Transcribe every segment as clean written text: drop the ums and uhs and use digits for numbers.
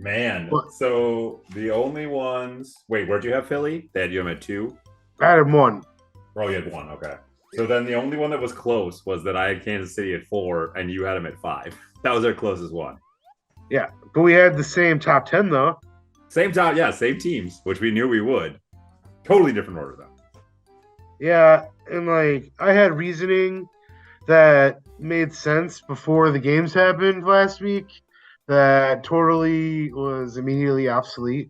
Man, But so the only ones. Wait, where'd you have Philly? They had you at two. I had him one. Oh, you had one. Okay. So then the only one that was close was that I had Kansas City at four, and you had them at five. That was our closest one. Yeah, but we had the same top 10 though. Same time, yeah, same teams, which we knew we would. Totally different order though. Yeah, and like I had reasoning that made sense before the games happened last week that totally was immediately obsolete.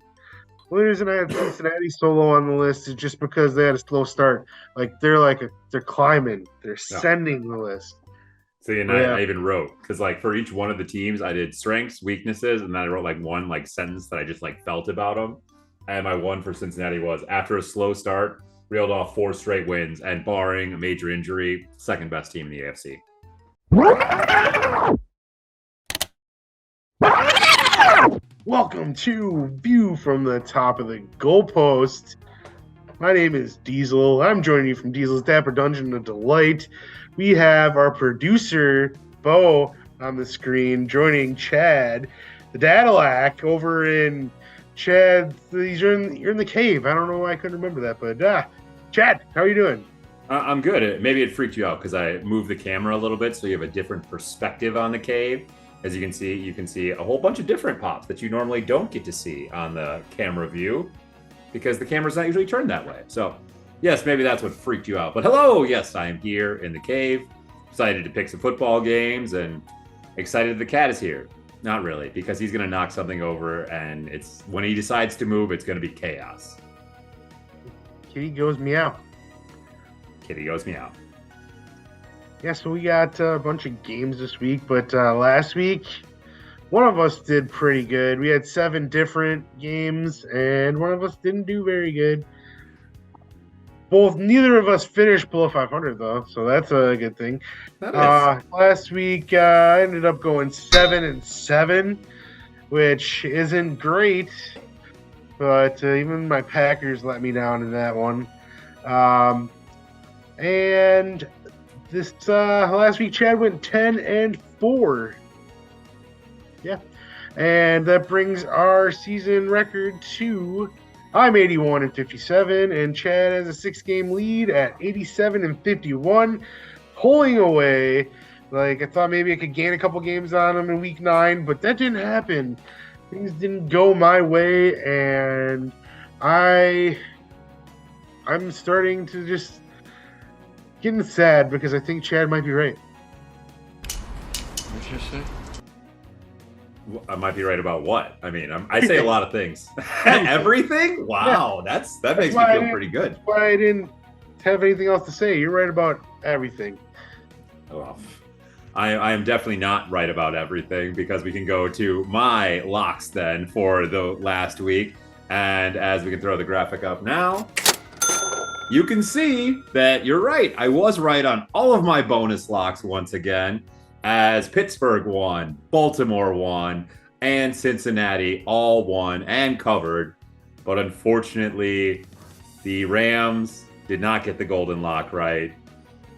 The only reason I had Cincinnati solo on the list is just because they had a slow start. They're climbing, they're No. ascending the list. See, and But yeah, I even wrote because like for each one of the teams, I did strengths, weaknesses, and then I wrote like one like sentence that I just like felt about them. And my one for Cincinnati was after a slow start, reeled off four straight wins, and barring a major injury, second best team in the AFC. welcome to View from the Top of the Goalpost. My name is Diesel. I'm joining you from Diesel's Dapper Dungeon of Delight. We have our producer, Bo, on the screen, joining Chad, the Dadillac, over in Chad. You're in the cave. I don't know why I couldn't remember that, but Chad, how are you doing? I'm good. Maybe it freaked you out because I moved the camera a little bit so you have a different perspective on the cave. As you can see a whole bunch of different pops that you normally don't get to see on the camera view because the camera's not usually turned that way. So, yes, maybe that's what freaked you out. But hello, yes, I am here in the cave, excited to pick some football games and excited the cat is here. Not really, because he's going to knock something over and it's when he decides to move, it's going to be chaos. Kitty goes meow. Kitty goes meow. Yeah, so we got a bunch of games this week, but last week, one of us did pretty good. We had 7 different games, and one of us didn't do very good. Neither of us finished below 500, though, so that's a good thing. That is. Last week, I ended up going 7-7, which isn't great, but even my Packers let me down in that one. And this last week, Chad went 10-4. Yeah, and that brings our season record to I'm 81-57, and Chad has a 6-game lead at 87-51, pulling away. Like I thought, maybe I could gain a couple games on him in week 9, but that didn't happen. Things didn't go my way, and I'm starting to just getting sad because I think Chad might be right. What'd you say? I might be right about what? I mean, I say a lot of things. Everything? Wow, that makes me feel pretty good. That's why I didn't have anything else to say. You're right about everything. Well, I am definitely not right about everything because we can go to my locks then for the last week. And as we can throw the graphic up now, you can see that you're right. I was right on all of my bonus locks once again, as Pittsburgh won, Baltimore won, and Cincinnati all won and covered. But unfortunately, the Rams did not get the golden lock right.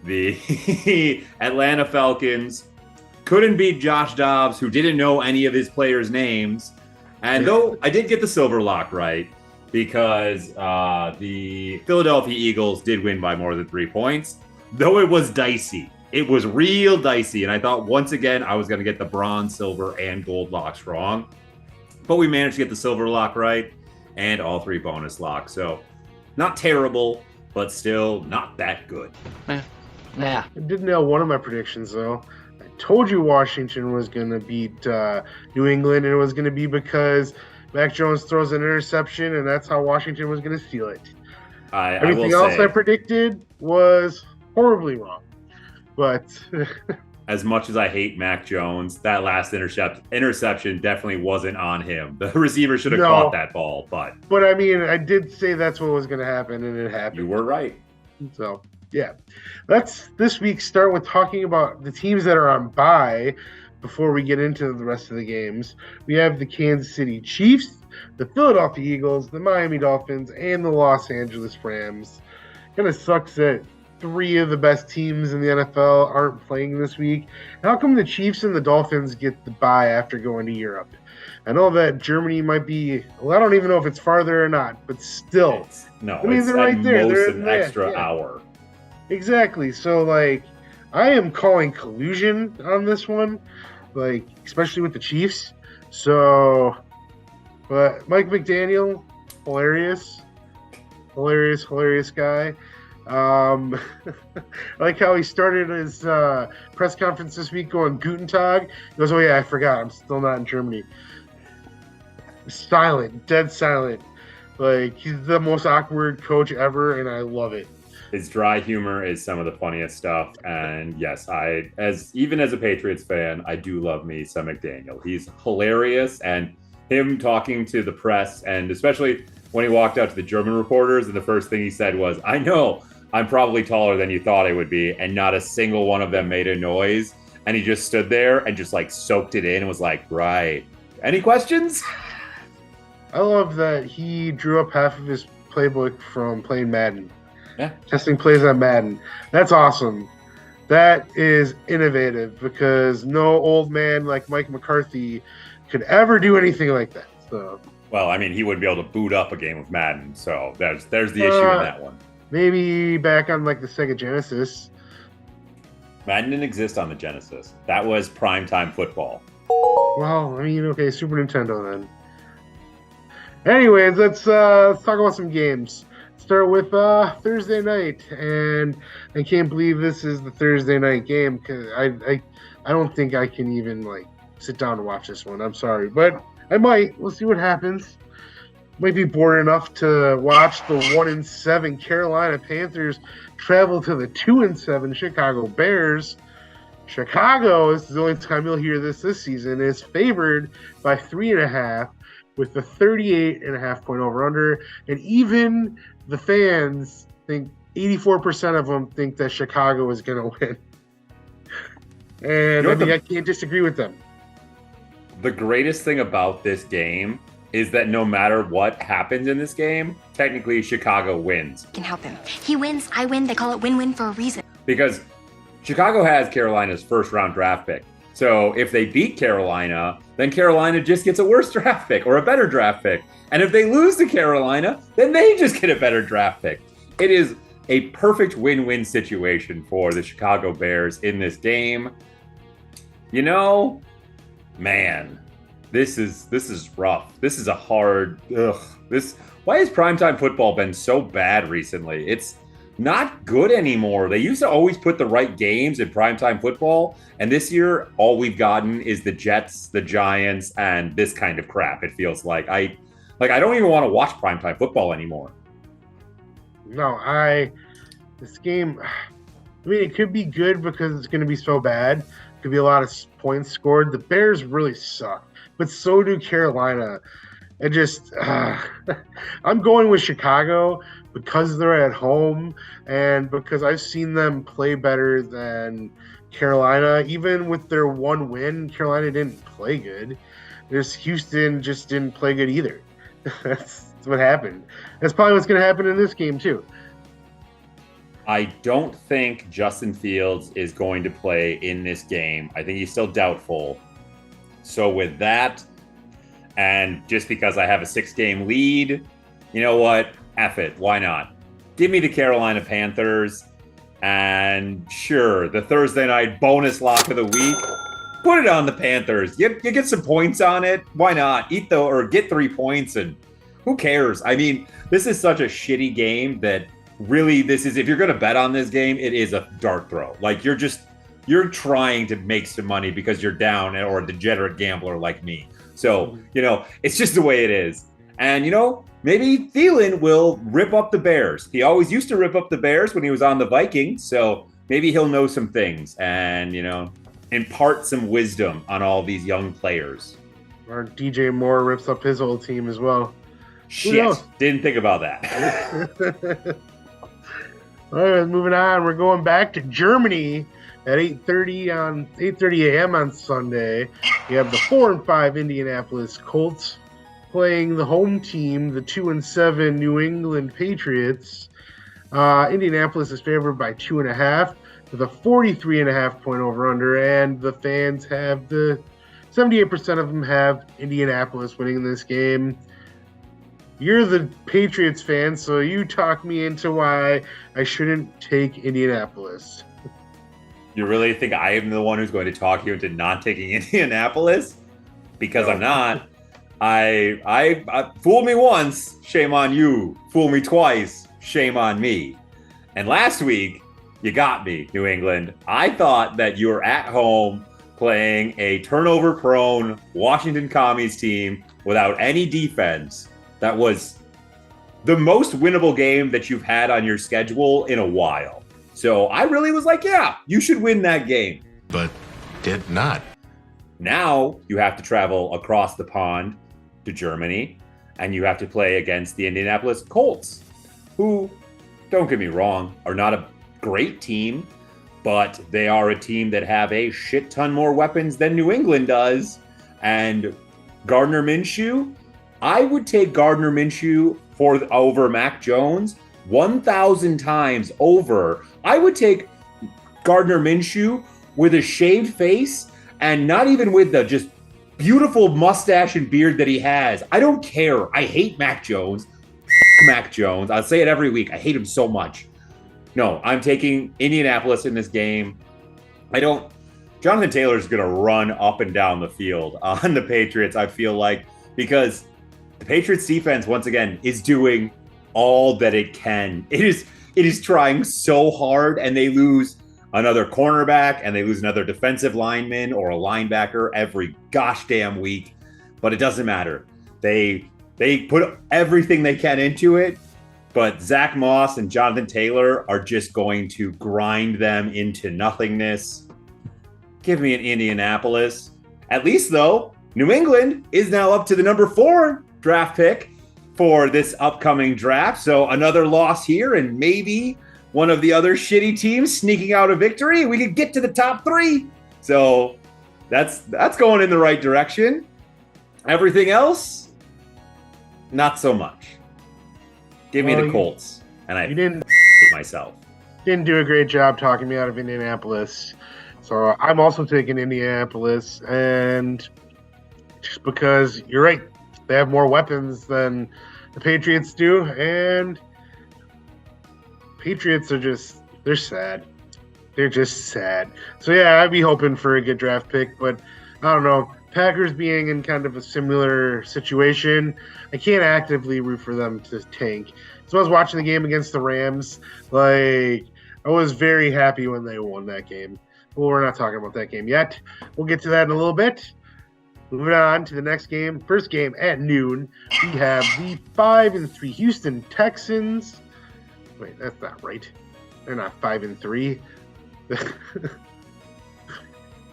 The Atlanta Falcons couldn't beat Josh Dobbs, who didn't know any of his players' names. And though I did get the silver lock right, because the Philadelphia Eagles did win by more than 3 points, though it was dicey. It was real dicey, and I thought once again I was going to get the bronze, silver, and gold locks wrong. But we managed to get the silver lock right, and all 3 bonus locks. So, not terrible, but still not that good. Yeah. I did nail one of my predictions, though. I told you Washington was going to beat New England, and it was going to be because Mac Jones throws an interception, and that's how Washington was going to steal it. Everything else I predicted was horribly wrong. But as much as I hate Mac Jones, that last interception definitely wasn't on him. The receiver should have caught that ball, but I mean, I did say that's what was going to happen, and it happened. You were right. So, yeah. Let's this week start with talking about the teams that are on bye before we get into the rest of the games. We have the Kansas City Chiefs, the Philadelphia Eagles, the Miami Dolphins, and the Los Angeles Rams. Kind of sucks that three of the best teams in the NFL aren't playing this week. How come the Chiefs and the Dolphins get the bye after going to Europe? I know that Germany might be, well, I don't even know if it's farther or not, but still. It's they're right there. most They're an extra hour. Exactly. So, like, I am calling collusion on this one, like, especially with the Chiefs. So, but Mike McDaniel, hilarious guy. I like how he started his press conference this week going Guten Tag. He goes, "Oh yeah, I forgot. I'm still not in Germany." Silent, dead silent. Like, he's the most awkward coach ever, and I love it. His dry humor is some of the funniest stuff. And yes, even as a Patriots fan, I do love me some McDaniel. He's hilarious, and him talking to the press, and especially when he walked out to the German reporters, and the first thing he said was, "I know I'm probably taller than you thought I would be," and not a single one of them made a noise. And he just stood there and just like soaked it in and was like, "Right. Any questions?" I love that he drew up half of his playbook from playing Madden. Yeah. Testing plays on Madden. That's awesome. That is innovative because no old man like Mike McCarthy could ever do anything like that. So, well, I mean, he wouldn't be able to boot up a game of Madden, so there's the issue in that one. Maybe back on like the Sega Genesis. Madden didn't exist on the Genesis. That was primetime football. Well, I mean, okay, Super Nintendo then. Anyways, let's talk about some games. Start with Thursday night, and I can't believe this is the Thursday night game because I don't think I can even like sit down and watch this one. I'm sorry, but I might. We'll see what happens. Might be bored enough to watch the 1-7 Carolina Panthers travel to the 2-7 Chicago Bears. Chicago, this is the only time you'll hear this season, is favored by 3.5 with the 38.5 point over-under, and even the fans think 84% of them think that Chicago is going to win. And I can't disagree with them. The greatest thing about this game is that no matter what happens in this game, technically Chicago wins. Can help him. He wins, I win. They call it win-win for a reason. Because Chicago has Carolina's first-round draft pick. So if they beat Carolina, then Carolina just gets a worse draft pick or a better draft pick. And if they lose to Carolina, then they just get a better draft pick. It is a perfect win-win situation for the Chicago Bears in this game. You know, man, this is rough. This is a hard. Why has primetime football been so bad recently? It's not good anymore. They used to always put the right games in primetime football, and this year all we've gotten is the Jets, the Giants, and this kind of crap. It feels like I don't even want to watch primetime football anymore. No, this game, I mean, it could be good because it's going to be so bad. It could be a lot of points scored. The Bears really suck, but so do Carolina. It just, I'm going with Chicago because they're at home and because I've seen them play better than Carolina. Even with their one win, Carolina didn't play good. Houston just didn't play good either. That's what happened. That's probably what's going to happen in this game too. I don't think Justin Fields is going to play in this game. I think he's still doubtful. So with that, and just because I have a 6-game lead, you know what? F it. Why not? Give me the Carolina Panthers. And sure, the Thursday night bonus lock of the week, put it on the Panthers. You get some points on it. Why not? Get 3 points, and who cares? I mean, this is such a shitty game that really if you're going to bet on this game, it is a dart throw. Like you're trying to make some money because you're down or a degenerate gambler like me. So, it's just the way it is. And, maybe Thielen will rip up the Bears. He always used to rip up the Bears when he was on the Vikings. So maybe he'll know some things and, impart some wisdom on all these young players. Or DJ Moore rips up his whole team as well. Shit, didn't think about that. All right, moving on. We're going back to Germany at 8:30 a.m. on Sunday. You have the 4-5 Indianapolis Colts playing the home team, the 2-7 New England Patriots. Indianapolis is favored by 2.5 with a 43.5 point over under, and the fans have 78% of them have Indianapolis winning this game. You're the Patriots fan, so you talk me into why I shouldn't take Indianapolis. You really think I am the one who's going to talk you into not taking Indianapolis? Because I'm not. I fooled me once, shame on you. Fool me twice, shame on me. And last week, you got me, New England. I thought that you were at home playing a turnover-prone Washington Commies team without any defense. That was the most winnable game that you've had on your schedule in a while. So I really was like, yeah, you should win that game. But did not. Now you have to travel across the pond to Germany, and you have to play against the Indianapolis Colts, who, don't get me wrong, are not a great team, but they are a team that have a shit ton more weapons than New England does. And Gardner Minshew, I would take Gardner Minshew over Mac Jones 1,000 times over. I would take Gardner Minshew with a shaved face and not even with the just beautiful mustache and beard that he has. I don't care. I hate Mac Jones. Mac Jones. I'll say it every week. I hate him so much. No, I'm taking Indianapolis in this game. Jonathan Taylor's going to run up and down the field on the Patriots, I feel like, because the Patriots defense, once again, is doing all that it can. It is trying so hard, and they lose another cornerback and they lose another defensive lineman or a linebacker every gosh damn week. But it doesn't matter. They put everything they can into it. But Zach Moss and Jonathan Taylor are just going to grind them into nothingness. Give me an Indianapolis. At least, though, New England is now up to the number 4 draft pick for this upcoming draft. So another loss here, and maybe one of the other shitty teams sneaking out a victory. We could get to the top 3. So that's going in the right direction. Everything else, not so much. Give me the Colts, and I didn't myself. Didn't do a great job talking me out of Indianapolis. So I'm also taking Indianapolis, and just because you're right, they have more weapons than the Patriots do, and Patriots are they're sad. They're just sad. So yeah, I'd be hoping for a good draft pick, but I don't know. Packers being in kind of a similar situation, I can't actively root for them to tank. So I was watching the game against the Rams. I was very happy when they won that game. Well, we're not talking about that game yet. We'll get to that in a little bit. Moving on to the next game. First game at noon, we have the 5-3 Houston Texans. Wait, that's not right. They're not 5-3.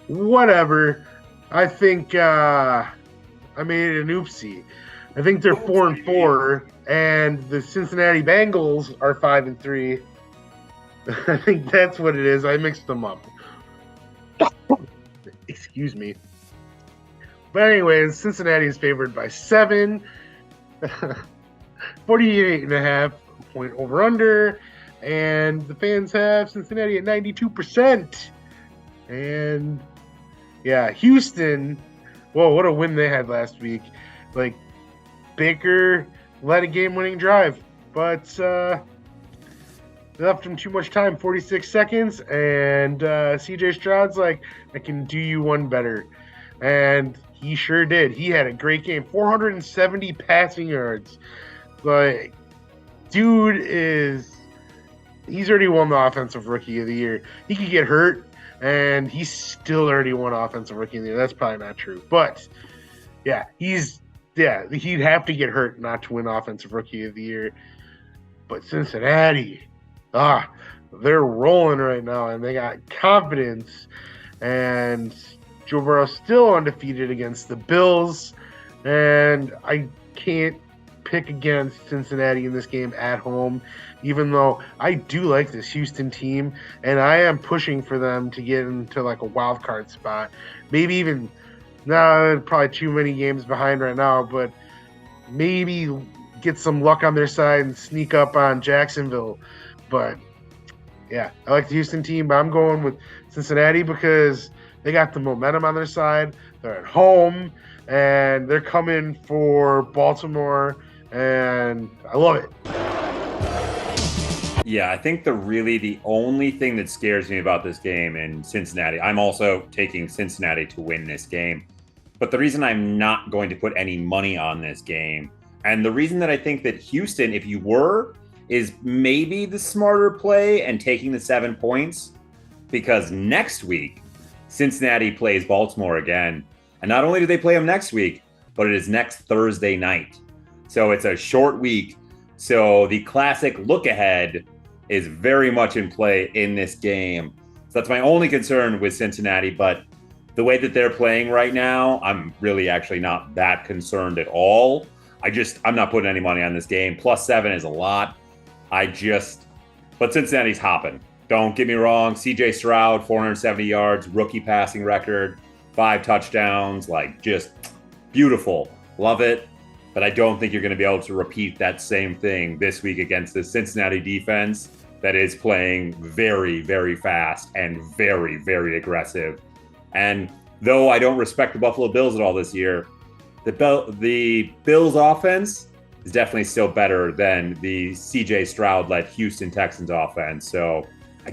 Whatever. I think I made an oopsie. I think they're 4-4, and the Cincinnati Bengals are 5-3. I think that's what it is. I mixed them up. Excuse me. But anyways, Cincinnati is favored by 7. 48.5 point over under, and the fans have Cincinnati at 92%. And yeah, Houston, whoa, what a win they had last week. Baker led a game-winning drive, but they left him too much time, 46 seconds, and CJ Stroud's like, I can do you one better. And he sure did. He had a great game, 470 passing yards. Dude he's already won the Offensive Rookie of the Year. He could get hurt, and he's still already won Offensive Rookie of the Year. That's probably not true. But, yeah, he'd have to get hurt not to win Offensive Rookie of the Year. But Cincinnati, they're rolling right now, and they got confidence. And Joe Burrow's still undefeated against the Bills. And I can't pick against Cincinnati in this game at home, even though I do like this Houston team, and I am pushing for them to get into a wild card spot. Maybe even, probably too many games behind right now, but maybe get some luck on their side and sneak up on Jacksonville. but yeah, I like the Houston team, but I'm going with Cincinnati because they got the momentum on their side. They're at home, and they're coming for Baltimore, and I love it. Yeah, I think the only thing that scares me about this game in Cincinnati, I'm also taking Cincinnati to win this game. But the reason I'm not going to put any money on this game, and the reason that I think that Houston, if you were, is maybe the smarter play and taking the 7 points, because next week, Cincinnati plays Baltimore again. And not only do they play them next week, but it is next Thursday night. So it's a short week. So the classic look ahead is very much in play in this game. So that's my only concern with Cincinnati. But the way that they're playing right now, I'm really actually not that concerned at all. I'm not putting any money on this game. +7 is a lot. But Cincinnati's hopping. Don't get me wrong. CJ Stroud, 470 yards, rookie passing record, 5 touchdowns, just beautiful. Love it. But I don't think you're going to be able to repeat that same thing this week against the Cincinnati defense that is playing very, very fast and very, very aggressive. And though I don't respect the Buffalo Bills at all this year, the Bills offense is definitely still better than the CJ Stroud-led Houston Texans offense. So I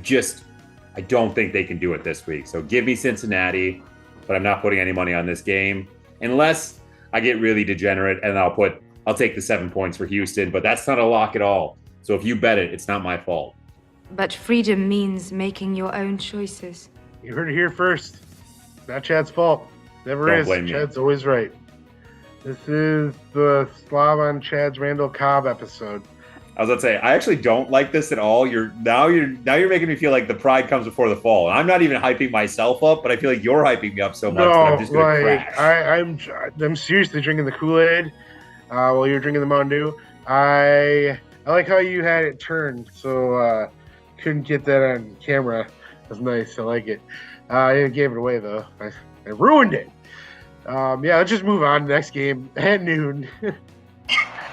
don't think they can do it this week. So give me Cincinnati, but I'm not putting any money on this game unless I get really degenerate, and I'll take the 7 points for Houston, but that's not a lock at all. So if you bet it, it's not my fault. But freedom means making your own choices. You heard it here first. Not Chad's fault. Never Don't is. blame me. Chad's always right. This is the Slav on Chad's Randall Cobb episode. I was going to say, I actually don't like this at all. Now you're making me feel like the pride comes before the fall. And I'm not even hyping myself up, but I feel like you're hyping me up so much that I'm just going to crash. I'm seriously drinking the Kool-Aid while you're drinking the Mountain Dew. I like how you had it turned, so couldn't get that on camera. That's nice. I like it. I gave it away though. I ruined it. Let's just move on to the next game at noon.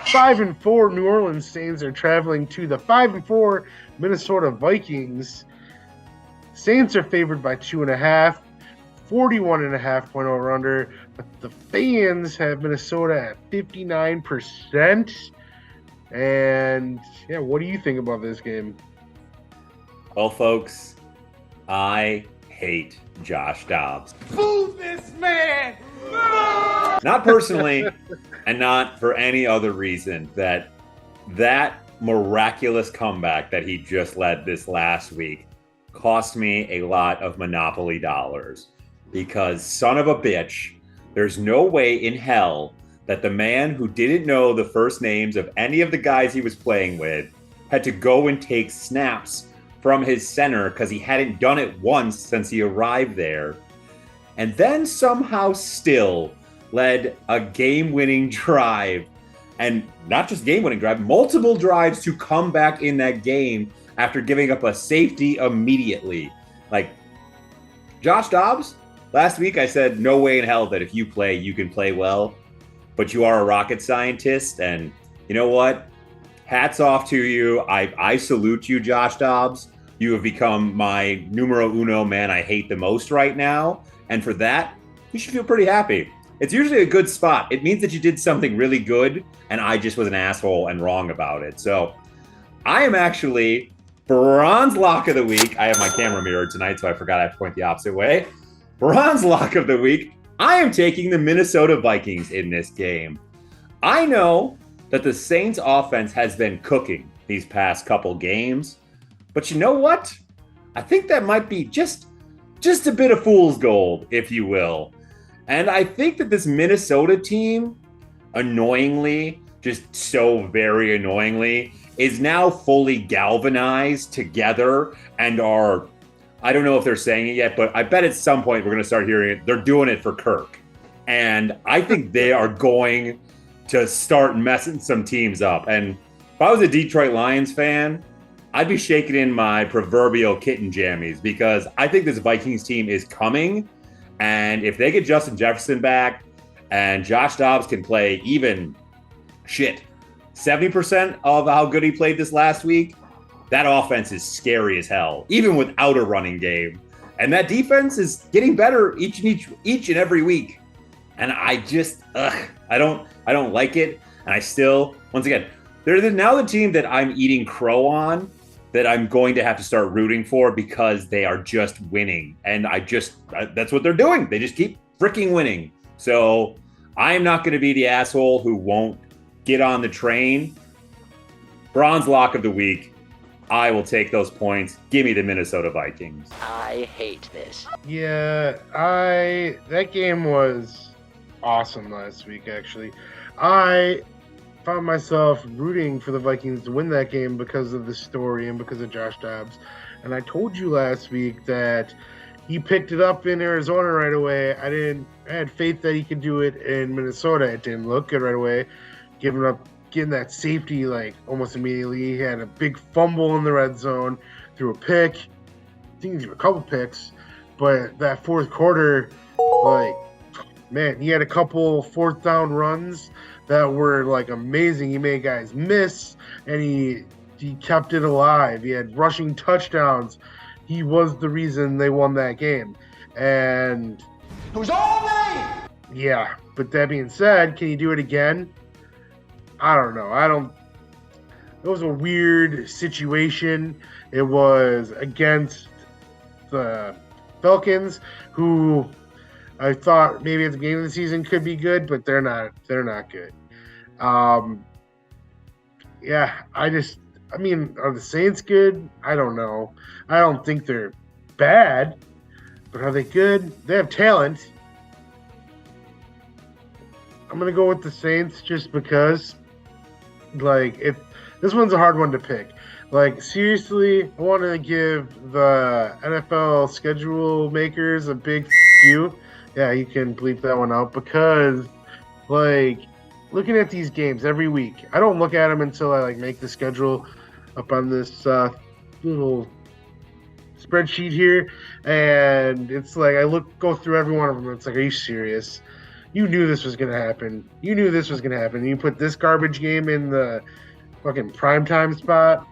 5-4 New Orleans Saints are traveling to the 5-4 Minnesota Vikings. Saints are favored by 2.5, 41.5 point over under, but the fans have Minnesota at 59%. And what do you think about this game? Well, folks, I hate Josh Dobbs. Fool this man! Not personally, and not for any other reason. That miraculous comeback that he just led this last week cost me a lot of Monopoly dollars. Because, son of a bitch, there's no way in hell that the man who didn't know the first names of any of the guys he was playing with had to go and take snaps from his center because he hadn't done it once since he arrived there. And then somehow still led a game-winning drive, and not just game-winning drive, multiple drives to come back in that game after giving up a safety immediately. Josh Dobbs, last week I said no way in hell that if you play, you can play well, but you are a rocket scientist, and you know what? Hats off to you. I salute you, Josh Dobbs. You have become my numero uno man I hate the most right now. And for that, you should feel pretty happy. It's usually a good spot. It means that you did something really good, and I just was an asshole and wrong about it. So I am actually bronze lock of the week. I have my camera mirrored tonight, so I forgot I have to point the opposite way. Bronze lock of the week. I am taking the Minnesota Vikings in this game. I know that the Saints offense has been cooking these past couple games, but you know what? I think that might be just a bit of fool's gold, if you will. And I think that this Minnesota team, annoyingly, just so very annoyingly, is now fully galvanized together and are, I don't know if they're saying it yet, but I bet at some point we're going to start hearing it. They're doing it for Kirk. And I think they are going to start messing some teams up. And if I was a Detroit Lions fan, I'd be shaking in my proverbial kitten jammies because I think this Vikings team is coming. And if they get Justin Jefferson back and Josh Dobbs can play even 70% of how good he played this last week, that offense is scary as hell, even without a running game. And that defense is getting better each and every week. And I just, I don't like it. And I still, once again, they're now the team that I'm eating crow on, that I'm going to have to start rooting for because they are just winning. And that's what they're doing. They just keep freaking winning. So I'm not going to be the asshole who won't get on the train. Bronze lock of the week. I will take those points. Give me the Minnesota Vikings. I hate this. Yeah, that game was awesome last week, actually. I found myself rooting for the Vikings to win that game because of the story and because of Josh Dobbs. And I told you last week that he picked it up in Arizona right away. I had faith that he could do it in Minnesota. It didn't look good right away. Getting that safety like almost immediately. He had a big fumble in the red zone, threw a pick. I think he threw a couple picks, but that fourth quarter, like, man, he had a couple fourth down runs that were like amazing. He made guys miss, and he kept it alive. He had rushing touchdowns. He was the reason they won that game. And It was all me! yeah, but that being said, can he do it again? I don't know. It was a weird situation. It was against the Falcons, who I thought maybe at the beginning of the season could be good, but they're not good. Yeah, are the Saints good? I don't know. I don't think they're bad, but are they good? They have talent. I'm going to go with the Saints just because, this one's a hard one to pick. Like, seriously, I want to give the NFL schedule makers a big you. Yeah, you can bleep that one out because, looking at these games every week, I don't look at them until I, make the schedule up on this little spreadsheet here, and it's like I go through every one of them, and it's like, are you serious? You knew this was going to happen. You knew this was going to happen. You put this garbage game in the fucking primetime spot.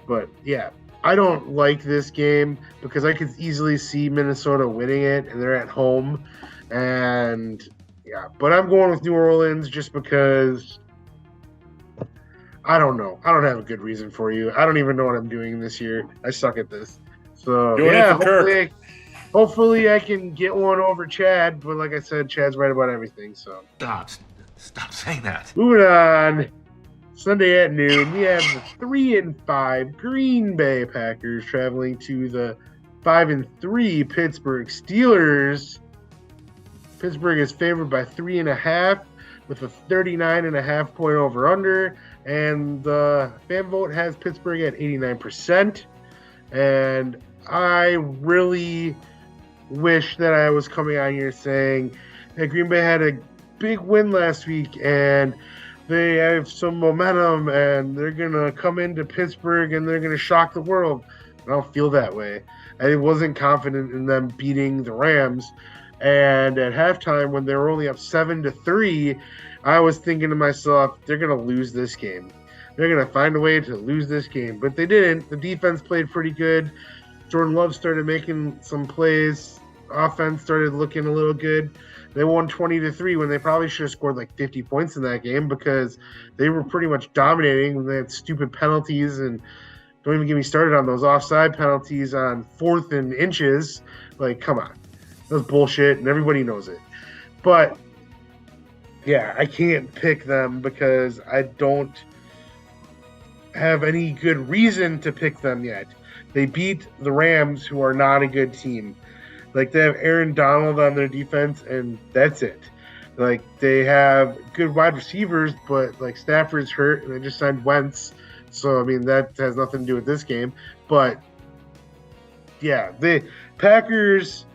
But, yeah, I don't like this game because I could easily see Minnesota winning it, and they're at home. And, yeah, but I'm going with New Orleans just because I don't know. I don't have a good reason for you. I don't even know what I'm doing this year. I suck at this. So, Doing yeah, it for Kirk. Hopefully I can get one over Chad, but like I said, Chad's right about everything. So Stop saying that. moving on. Sunday at noon, we have the 3-5 Green Bay Packers traveling to the 5-3 Pittsburgh Steelers. Pittsburgh is favored by 3.5 with a 39.5 point over under, and the fan vote has Pittsburgh at 89%. And I really wish that I was coming on here saying that Green Bay had a big win last week and they have some momentum and they're going to come into Pittsburgh and they're going to shock the world. I don't feel that way. I wasn't confident in them beating the Rams. And at halftime, when they were only up 7-3, I was thinking to myself, they're going to lose this game. They're going to find a way to lose this game. But they didn't. The defense played pretty good. Jordan Love started making some plays. Offense started looking a little good. They won 20-3 when they probably should have scored 50 points in that game because they were pretty much dominating when they had stupid penalties. And don't even get me started on those offside penalties on 4th and inches. Come on. That was bullshit, and everybody knows it. But, yeah, I can't pick them because I don't have any good reason to pick them yet. They beat the Rams, who are not a good team. They have Aaron Donald on their defense, and that's it. They have good wide receivers, but, Stafford's hurt, and they just signed Wentz. So, that has nothing to do with this game. But, yeah, the Packers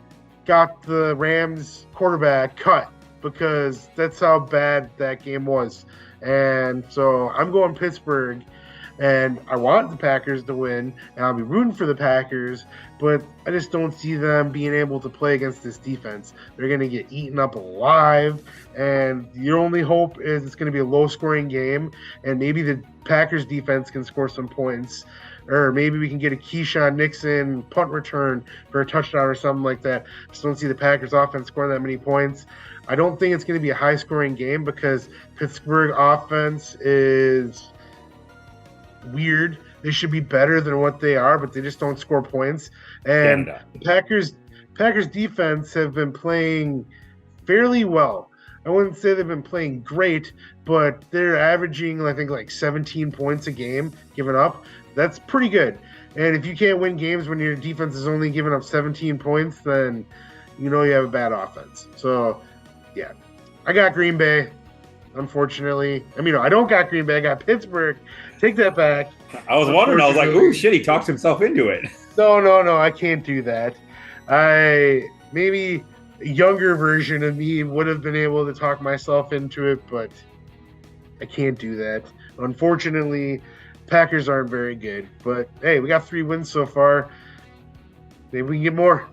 got the Rams quarterback cut because that's how bad that game was. And so I'm going Pittsburgh. And I want the Packers to win, and I'll be rooting for the Packers, but I just don't see them being able to play against this defense. They're going to get eaten up alive, and your only hope is it's going to be a low-scoring game, and maybe the Packers defense can score some points, or maybe we can get a Keyshawn Nixon punt return for a touchdown or something like that. Just don't see the Packers offense scoring that many points. I don't think it's going to be a high-scoring game because Pittsburgh offense is weird. They should be better than what they are, but they just don't score points. And the Packers defense have been playing fairly well. I wouldn't say they've been playing great, but they're averaging, I think, like 17 points a game given up. That's pretty good. And if you can't win games when your defense is only giving up 17 points, then you know you have a bad offense. So, yeah, I got Green Bay, unfortunately. I mean, no, I don't got Green Bay. I got Pittsburgh. Take that back. I was wondering. I was like, "Ooh, shit!" He talks himself into it. No, I can't do that. Maybe a younger version of me would have been able to talk myself into it, but I can't do that. Unfortunately, Packers aren't very good. But hey, we got 3 wins so far. Maybe we can get more.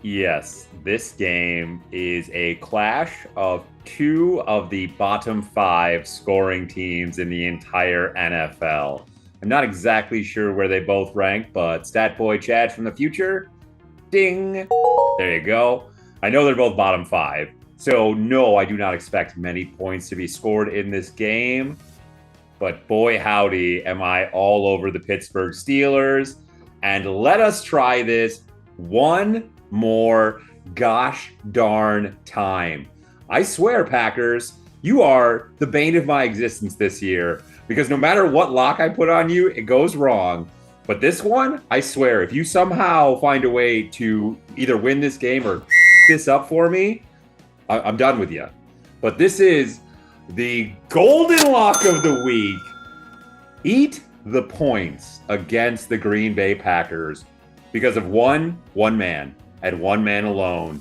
Yes, this game is a clash of 2 of the bottom 5 scoring teams in the entire NFL. I'm not exactly sure where they both rank, but Stat Boy Chad from the future, ding, there you go. I know they're both bottom 5, so no, I do not expect many points to be scored in this game, but boy howdy, am I all over the Pittsburgh Steelers, and let us try this one more gosh darn time. I swear, Packers, you are the bane of my existence this year, because no matter what lock I put on you, it goes wrong. But this one, I swear, if you somehow find a way to either win this game or this up for me, I'm done with you. But this is the golden lock of the week. Eat the points against the Green Bay Packers because of one man and one man alone.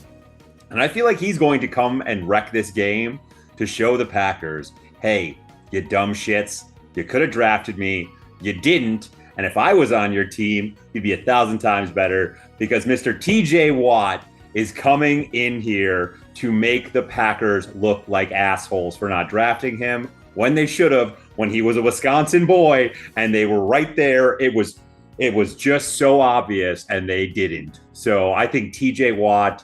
And I feel like he's going to come and wreck this game to show the Packers, hey, you dumb shits, you could have drafted me, you didn't, and if I was on your team, you'd be 1,000 times better because Mr. TJ Watt is coming in here to make the Packers look like assholes for not drafting him when they should have, when he was a Wisconsin boy and they were right there. It was just so obvious and they didn't. So I think TJ Watt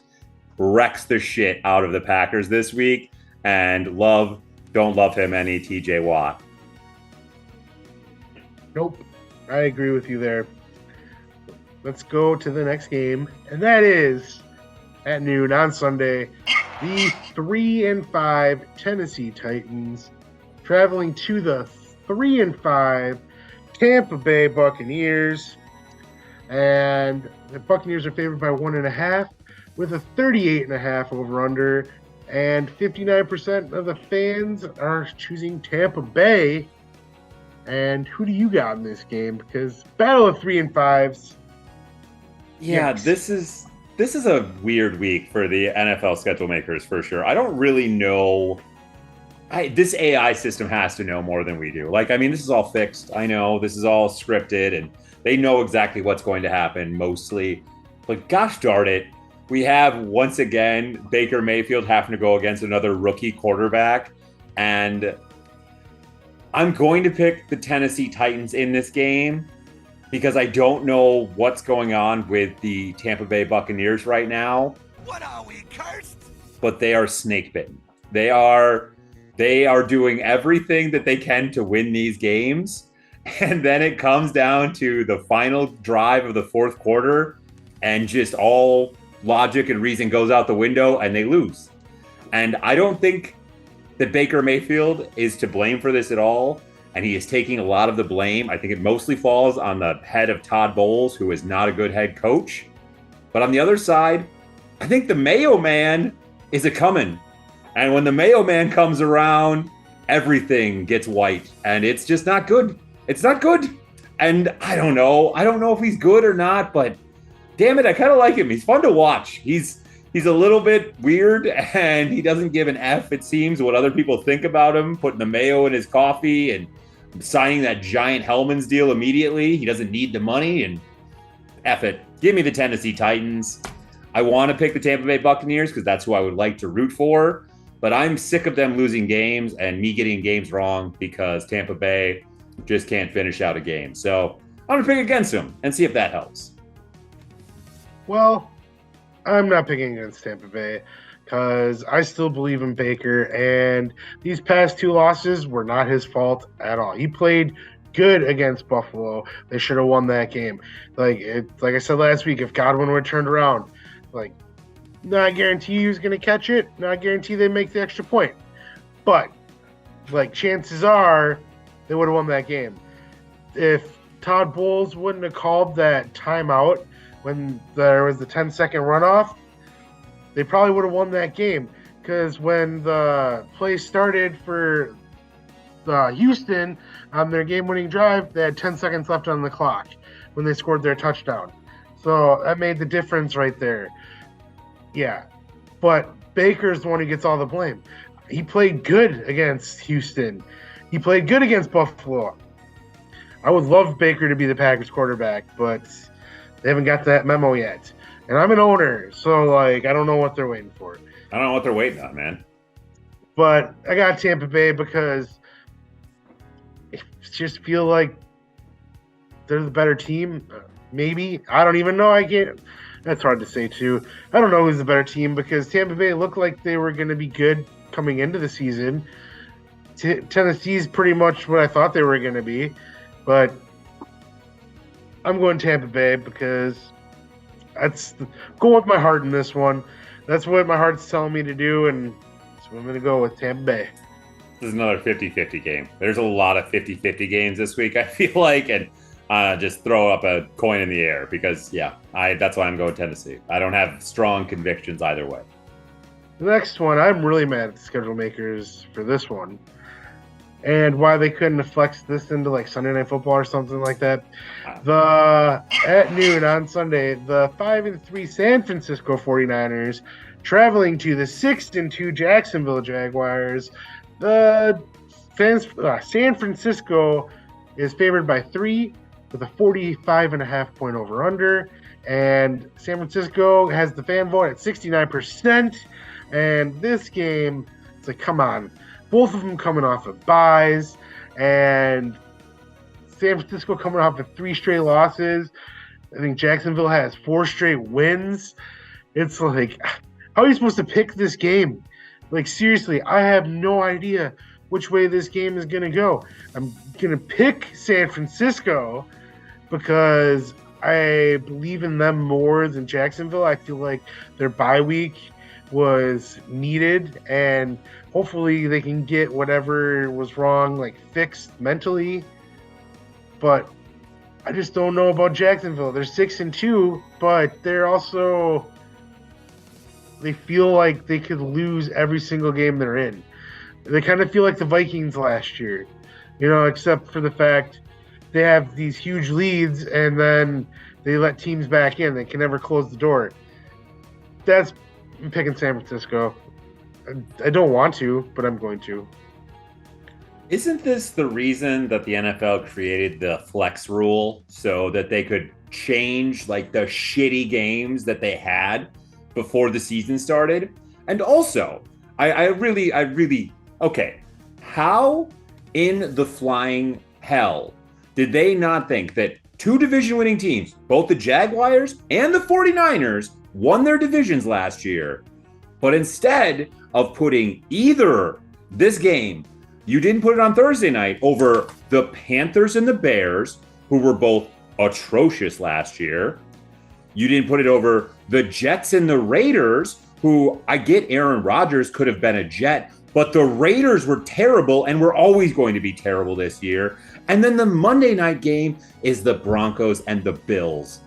wrecks the shit out of the Packers this week, and don't love him any TJ Watt. Nope. I agree with you there. Let's go to the next game, and that is at noon on Sunday, the 3-5 Tennessee Titans traveling to the 3-5 Tampa Bay Buccaneers, and the Buccaneers are favored by 1.5 with a 38.5 over under, and 59% of the fans are choosing Tampa Bay. And who do you got in this game? Because battle of 3-5s. Yeah, Yikes. this is a weird week for the NFL schedule makers for sure. I don't really know. This AI system has to know more than we do. Like, I mean, this is all fixed. I know this is all scripted and they know exactly what's going to happen mostly. But gosh darn it, we have once again Baker Mayfield having to go against another rookie quarterback. And I'm going to pick the Tennessee Titans in this game because I don't know what's going on with the Tampa Bay Buccaneers right now. What are we, cursed? But they are snake bitten. They are doing everything that they can to win these games. And then it comes down to the final drive of the fourth quarter and just all logic and reason goes out the window and they lose. And I don't think that Baker Mayfield is to blame for this at all. And he is taking a lot of the blame. I think it mostly falls on the head of Todd Bowles, who is not a good head coach. But on the other side, I think the Mayo Man is a coming. And when the Mayo Man comes around, everything gets white. And it's just not good. It's not good. And I don't know. I don't know if he's good or not, but damn it, I kind of like him. He's fun to watch. He's a little bit weird and he doesn't give an F, it seems, what other people think about him, putting the mayo in his coffee. And signing that giant Hellman's deal immediately. He doesn't need the money, and F it. Give me the Tennessee Titans. I want to pick the Tampa Bay Buccaneers because that's who I would like to root for, but I'm sick of them losing games and me getting games wrong because Tampa Bay just can't finish out a game. So I'm going to pick against them and see if that helps. Well, I'm not picking against Tampa Bay because I still believe in Baker, and these past 2 losses were not his fault at all. He played good against Buffalo. They should have won that game. Like I said last week, if Godwin would have turned around, like, not guarantee he was going to catch it, not guarantee they make the extra point. But, like, chances are they would have won that game. If Todd Bowles wouldn't have called that timeout when there was the 10-second runoff, they probably would have won that game. Because when the play started for Houston on their game-winning drive, they had 10 seconds left on the clock when they scored their touchdown. So that made the difference right there. Yeah. But Baker's the one who gets all the blame. He played good against Houston. He played good against Buffalo. I would love Baker to be the Packers quarterback, but they haven't got that memo yet. And I'm an owner, so, like, I don't know what they're waiting for. I don't know what they're waiting on, man. But I got Tampa Bay because I just feel like they're the better team. Maybe. I don't even know. I can't. That's hard to say, too. I don't know who's the better team because Tampa Bay looked like they were going to be good coming into the season. Tennessee's pretty much what I thought they were going to be. But I'm going Tampa Bay because go with my heart in this one. That's what my heart's telling me to do, and so I'm going to go with Tampa Bay. This is another 50-50 game. There's a lot of 50-50 games this week, I feel like, and just throw up a coin in the air because, that's why I'm going Tennessee. I don't have strong convictions either way. The next one, I'm really mad at the schedule makers for this one, and why they couldn't have flexed this into like Sunday Night Football or something like that. At noon on Sunday, the 5-3 San Francisco 49ers traveling to the 6-2 Jacksonville Jaguars. The San Francisco is favored by 3 with a 45.5 point over under, and San Francisco has the fan vote at 69%. And this game, it's like, come on, both of them coming off of buys, and San Francisco coming off of 3 straight losses. I think Jacksonville has 4 straight wins. It's like, how are you supposed to pick this game? Like, seriously, I have no idea which way this game is going to go. I'm going to pick San Francisco because I believe in them more than Jacksonville. I feel like their bye week was needed, and hopefully they can get whatever was wrong, like, fixed mentally. But I just don't know about Jacksonville. They're 6-2, but they're also, they feel like they could lose every single game they're in. They kind of feel like the Vikings last year, except for the fact they have these huge leads and then they let teams back in. They can never close the door. I'm picking San Francisco. I don't want to, but I'm going to. Isn't this the reason that the NFL created the flex rule so that they could change like the shitty games that they had before the season started? And also, I really, okay, how in the flying hell did they not think that 2 division-winning teams, both the Jaguars and the 49ers, won their divisions last year, but instead of putting either this game, you didn't put it on Thursday night over the Panthers and the Bears, who were both atrocious last year. You didn't put it over the Jets and the Raiders, who, I get Aaron Rodgers could have been a Jet, but the Raiders were terrible and were always going to be terrible this year. And then the Monday night game is the Broncos and the Bills.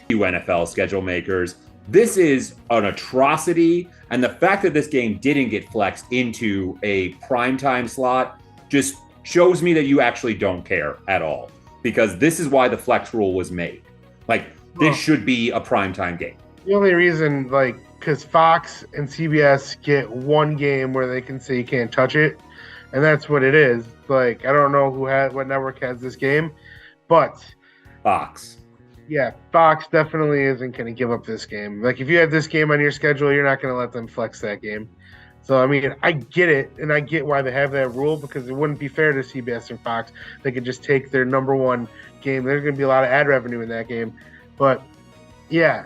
You NFL schedule makers. This is an atrocity, and the fact that this game didn't get flexed into a primetime slot just shows me that you actually don't care at all, because this is why the flex rule was made. Like, this should be a primetime game. The only reason, because Fox and CBS get one game where they can say you can't touch it, and that's what it is. Like, I don't know what network has this game, but Fox. yeah, Fox definitely isn't going to give up this game. Like, if you have this game on your schedule, you're not going to let them flex that game. So, I mean, I get it, and I get why they have that rule, because it wouldn't be fair to CBS and Fox. They could just take their number one game. There's going to be a lot of ad revenue in that game. But, yeah,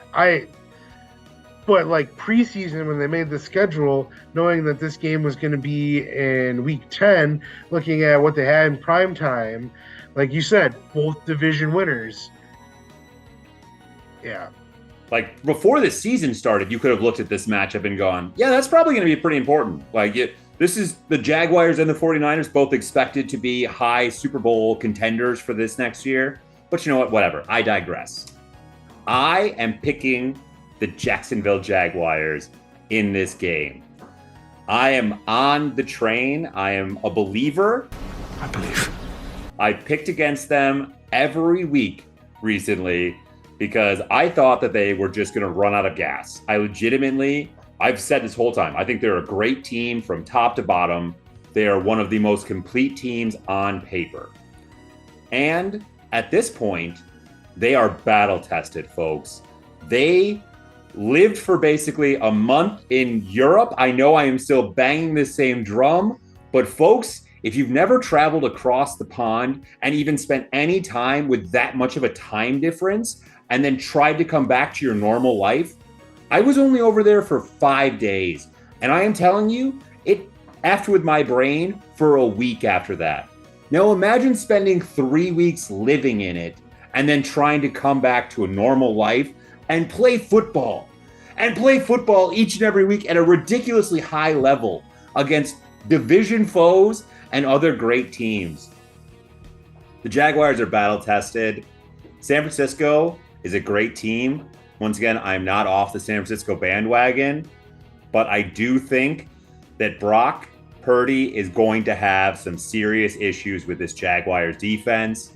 But, like, preseason, when they made the schedule, knowing that this game was going to be in Week 10, looking at what they had in prime time, like you said, both division winners. Yeah. Like, before the season started, you could have looked at this matchup and gone, yeah, that's probably going to be pretty important. Like, this is the Jaguars and the 49ers both expected to be high Super Bowl contenders for this next year. But you know what? Whatever. I digress. I am picking the Jacksonville Jaguars in this game. I am on the train. I am a believer. I believe. I picked against them every week recently because I thought that they were just going to run out of gas. I've said this whole time, I think they're a great team from top to bottom. They are one of the most complete teams on paper. And at this point, they are battle tested, folks. They lived for basically a month in Europe. I know I am still banging the same drum, but folks, if you've never traveled across the pond and even spent any time with that much of a time difference and then tried to come back to your normal life, I was only over there for 5 days. And I am telling you, it effed with my brain for a week after that. Now imagine spending 3 weeks living in it and then trying to come back to a normal life and play football each and every week at a ridiculously high level against division foes and other great teams. The Jaguars are battle tested. San Francisco is a great team. Once again, I'm not off the San Francisco bandwagon, but I do think that Brock Purdy is going to have some serious issues with this Jaguars defense.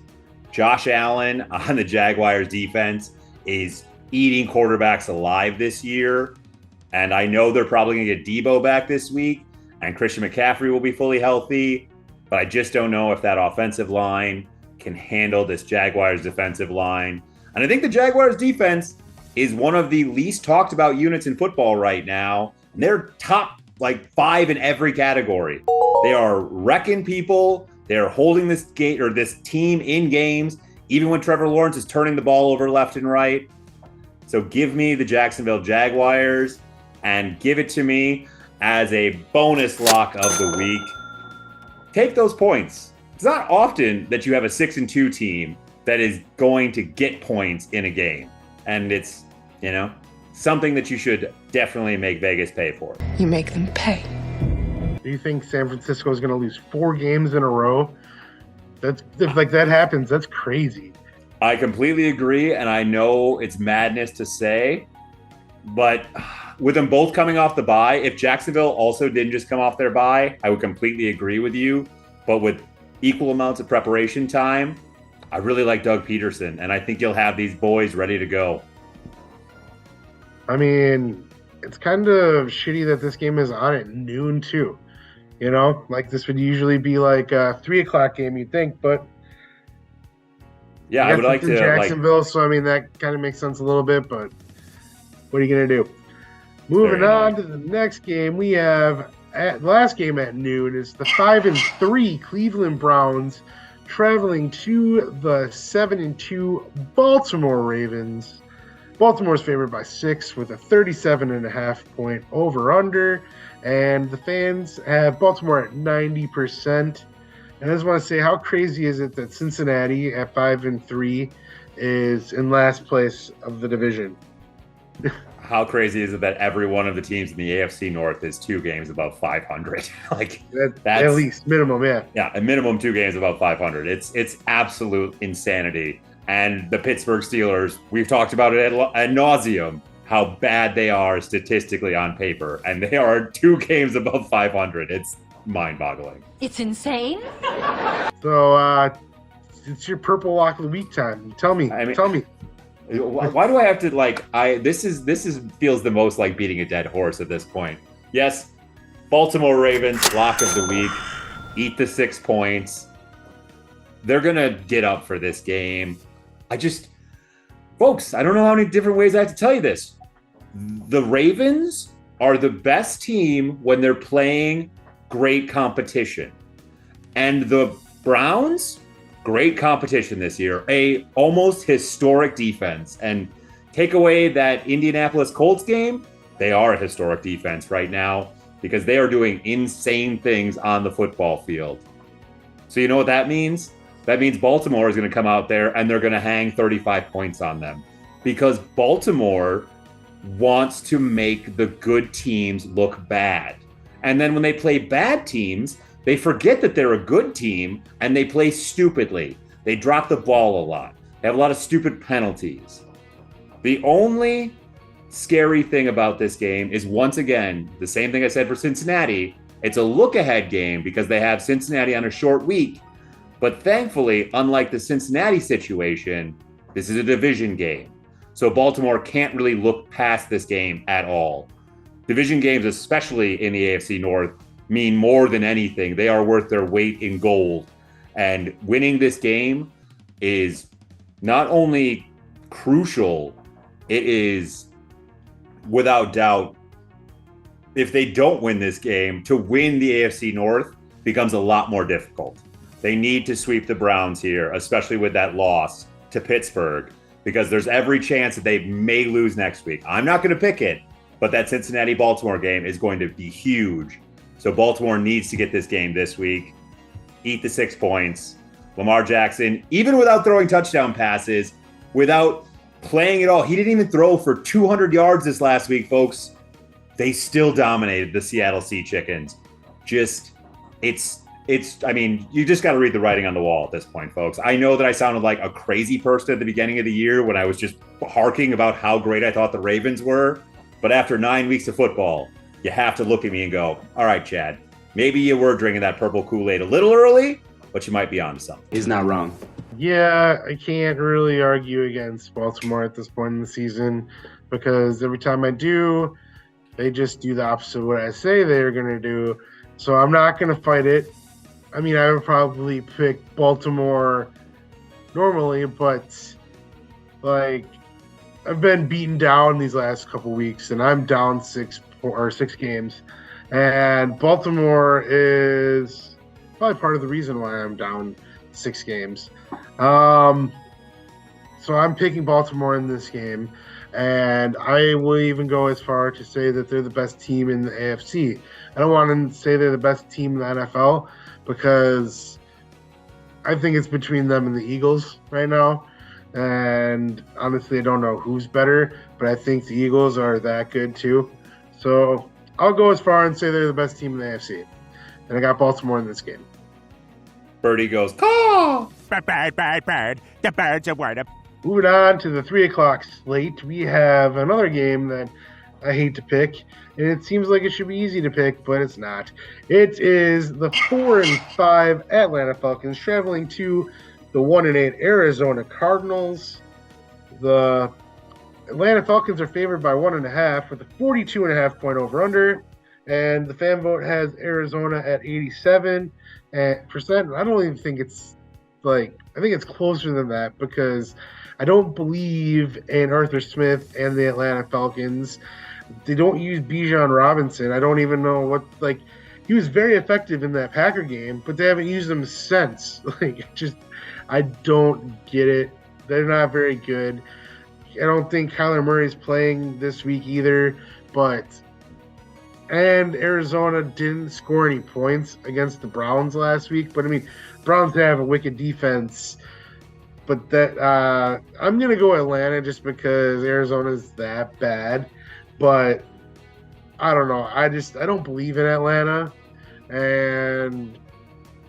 Josh Allen on the Jaguars defense is eating quarterbacks alive this year. And I know they're probably going to get Debo back this week, and Christian McCaffrey will be fully healthy, but I just don't know if that offensive line can handle this Jaguars defensive line. And I think the Jaguars defense is one of the least talked about units in football right now. And they're top 5 in every category. They are wrecking people. They're holding this team in games, even when Trevor Lawrence is turning the ball over left and right. So give me the Jacksonville Jaguars and give it to me as a bonus lock of the week. Take those points. It's not often that you have a 6-2 team that is going to get points in a game. And it's, something that you should definitely make Vegas pay for. You make them pay. Do you think San Francisco is going to lose 4 games in a row? If that happens, that's crazy. I completely agree, and I know it's madness to say, but with them both coming off the bye, if Jacksonville also didn't just come off their bye, I would completely agree with you. But with equal amounts of preparation time, I really like Doug Peterson, and I think he'll have these boys ready to go. I mean, it's kind of shitty that this game is on at noon too. This would usually be like a 3 o'clock game, you'd think, but yeah, I would like to Jacksonville. So I mean, that kind of makes sense a little bit, but what are you gonna do? Moving on to the next game, we have the last game at noon is the 5-3 Cleveland Browns traveling to the 7-2 Baltimore Ravens. Baltimore's favored by 6 with a 37.5 point over/under, and the fans have Baltimore at 90%. And I just want to say, how crazy is it that Cincinnati at 5-3 is in last place of the division? How crazy is it that every one of the teams in the AFC North is 2 games above 500? That's at least minimum, yeah. Yeah, a minimum 2 games above 500. It's absolute insanity. And the Pittsburgh Steelers, we've talked about it ad nauseum, how bad they are statistically on paper, and they are 2 games above 500. It's mind-boggling. It's insane. So it's your purple lock of the week time. Tell me. Why do I have to this feels the most like beating a dead horse at this point. Yes, Baltimore Ravens lock of the week. Eat the 6 points. They're going to get up for this game. Folks, I don't know how many different ways I have to tell you this. The Ravens are the best team when they're playing great competition. And the Browns, great competition this year, a almost historic defense. And take away that Indianapolis Colts game, they are a historic defense right now because they are doing insane things on the football field. So you know what that means? That means Baltimore is going to come out there and they're going to hang 35 points on them because Baltimore wants to make the good teams look bad. And then when they play bad teams, they forget that they're a good team and they play stupidly. They drop the ball a lot. They have a lot of stupid penalties. The only scary thing about this game is, once again, the same thing I said for Cincinnati. It's a look-ahead game because they have Cincinnati on a short week. But thankfully, unlike the Cincinnati situation, this is a division game. So Baltimore can't really look past this game at all. Division games, especially in the AFC North, mean more than anything. They are worth their weight in gold. And winning this game is not only crucial, it is, without doubt, if they don't win this game, to win the AFC North becomes a lot more difficult. They need to sweep the Browns here, especially with that loss to Pittsburgh, because there's every chance that they may lose next week. I'm not going to pick it, but that Cincinnati-Baltimore game is going to be huge. So Baltimore needs to get this game this week. Eat the 6 points. Lamar Jackson, even without throwing touchdown passes, without playing at all, he didn't even throw for 200 yards this last week, folks. They still dominated the Seattle Sea Chickens. I mean, you just got to read the writing on the wall at this point, folks. I know that I sounded like a crazy person at the beginning of the year when I was just harking about how great I thought the Ravens were. But after 9 weeks of football, you have to look at me and go, all right, Chad, maybe you were drinking that purple Kool-Aid a little early, but you might be onto something. He's not wrong. Yeah, I can't really argue against Baltimore at this point in the season because every time I do, they just do the opposite of what I say they're going to do. So I'm not going to fight it. I mean, I would probably pick Baltimore normally, but like I've been beaten down these last couple weeks, and I'm down 6 games, and Baltimore is probably part of the reason why I'm down 6 games. So I'm picking Baltimore in this game, and I will even go as far to say that they're the best team in the AFC. I don't want to say they're the best team in the NFL because I think it's between them and the Eagles right now. And honestly, I don't know who's better, but I think the Eagles are that good too. So I'll go as far and say they're the best team in the AFC. And I got Baltimore in this game. Birdie goes, caw! Bird. The birds are white. Moving on to the 3 o'clock slate, we have another game that I hate to pick, and it seems like it should be easy to pick, but it's not. It is the 4-5 Atlanta Falcons traveling to the 1-8 Arizona Cardinals. The Atlanta Falcons are favored by 1.5 with a 42.5 over/under, and the fan vote has Arizona at 87%. I don't even think it's I think it's closer than that because I don't believe in Arthur Smith and the Atlanta Falcons. They don't use Bijan Robinson. I don't even know what he was very effective in that Packer game, but they haven't used him since. I don't get it. They're not very good. I don't think Kyler Murray's playing this week either, and Arizona didn't score any points against the Browns last week, but I mean, Browns have a wicked defense, but I'm going to go Atlanta just because Arizona's that bad. But I don't know. I don't believe in Atlanta, and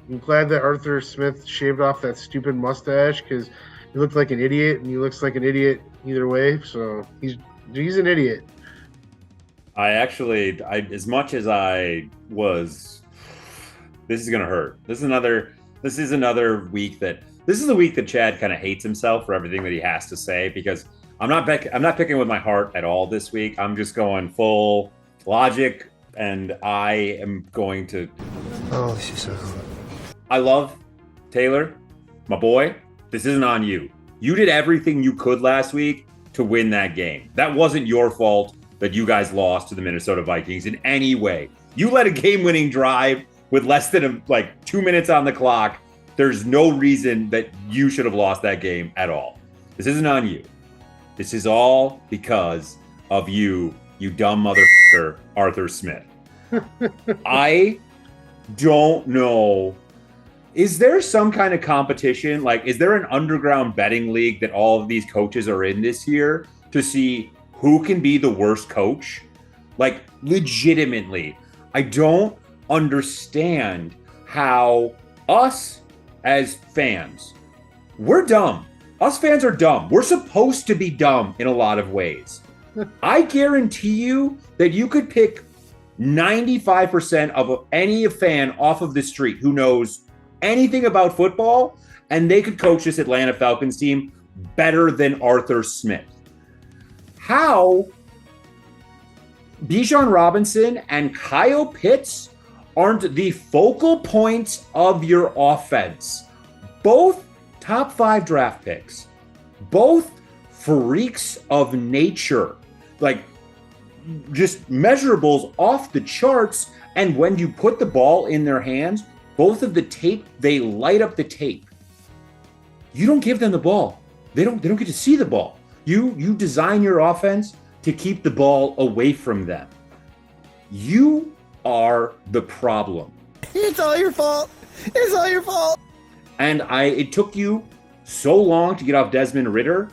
I'm glad that Arthur Smith shaved off that stupid mustache because he looked like an idiot, and he looks like an idiot either way. So he's an idiot. As much as I was, this is gonna hurt. This is another week this is a week that Chad kind of hates himself for everything that he has to say because I'm not picking with my heart at all this week. I'm just going full logic, and I am going to. Oh, she's so cool. I love Taylor, my boy. This isn't on you. You did everything you could last week to win that game. That wasn't your fault that you guys lost to the Minnesota Vikings in any way. You led a game-winning drive with less than 2 minutes on the clock. There's no reason that you should have lost that game at all. This isn't on you. This is all because of you dumb motherfucker, Arthur Smith. I don't know. Is there some kind of competition? Is there an underground betting league that all of these coaches are in this year to see who can be the worst coach? Legitimately, I don't understand how us as fans, we're dumb. Us fans are dumb. We're supposed to be dumb in a lot of ways. I guarantee you that you could pick 95% of any fan off of the street who knows anything about football, and they could coach this Atlanta Falcons team better than Arthur Smith. How Bijan Robinson and Kyle Pitts aren't the focal points of your offense. Both top 5 draft picks, both freaks of nature, just measurables off the charts. And when you put the ball in their hands, both of the tape, they light up the tape. You don't give them the ball. They don't get to see the ball. You design your offense to keep the ball away from them. You are the problem. It's all your fault. It's all your fault. And it took you so long to get off Desmond Ridder,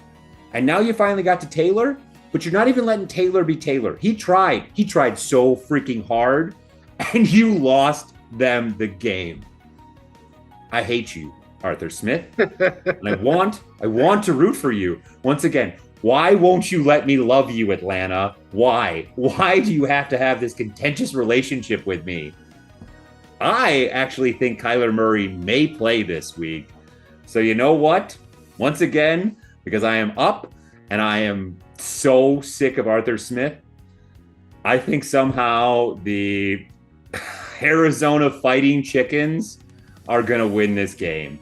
and now you finally got to Taylor, but you're not even letting Taylor be Taylor. He tried so freaking hard, and you lost them the game. I hate you, Arthur Smith. And I want to root for you. Once again, why won't you let me love you, Atlanta? Why? Why do you have to have this contentious relationship with me? I actually think Kyler Murray may play this week. So you know what? Once again, because I am up and I am so sick of Arthur Smith, I think somehow the Arizona Fighting Chickens are going to win this game.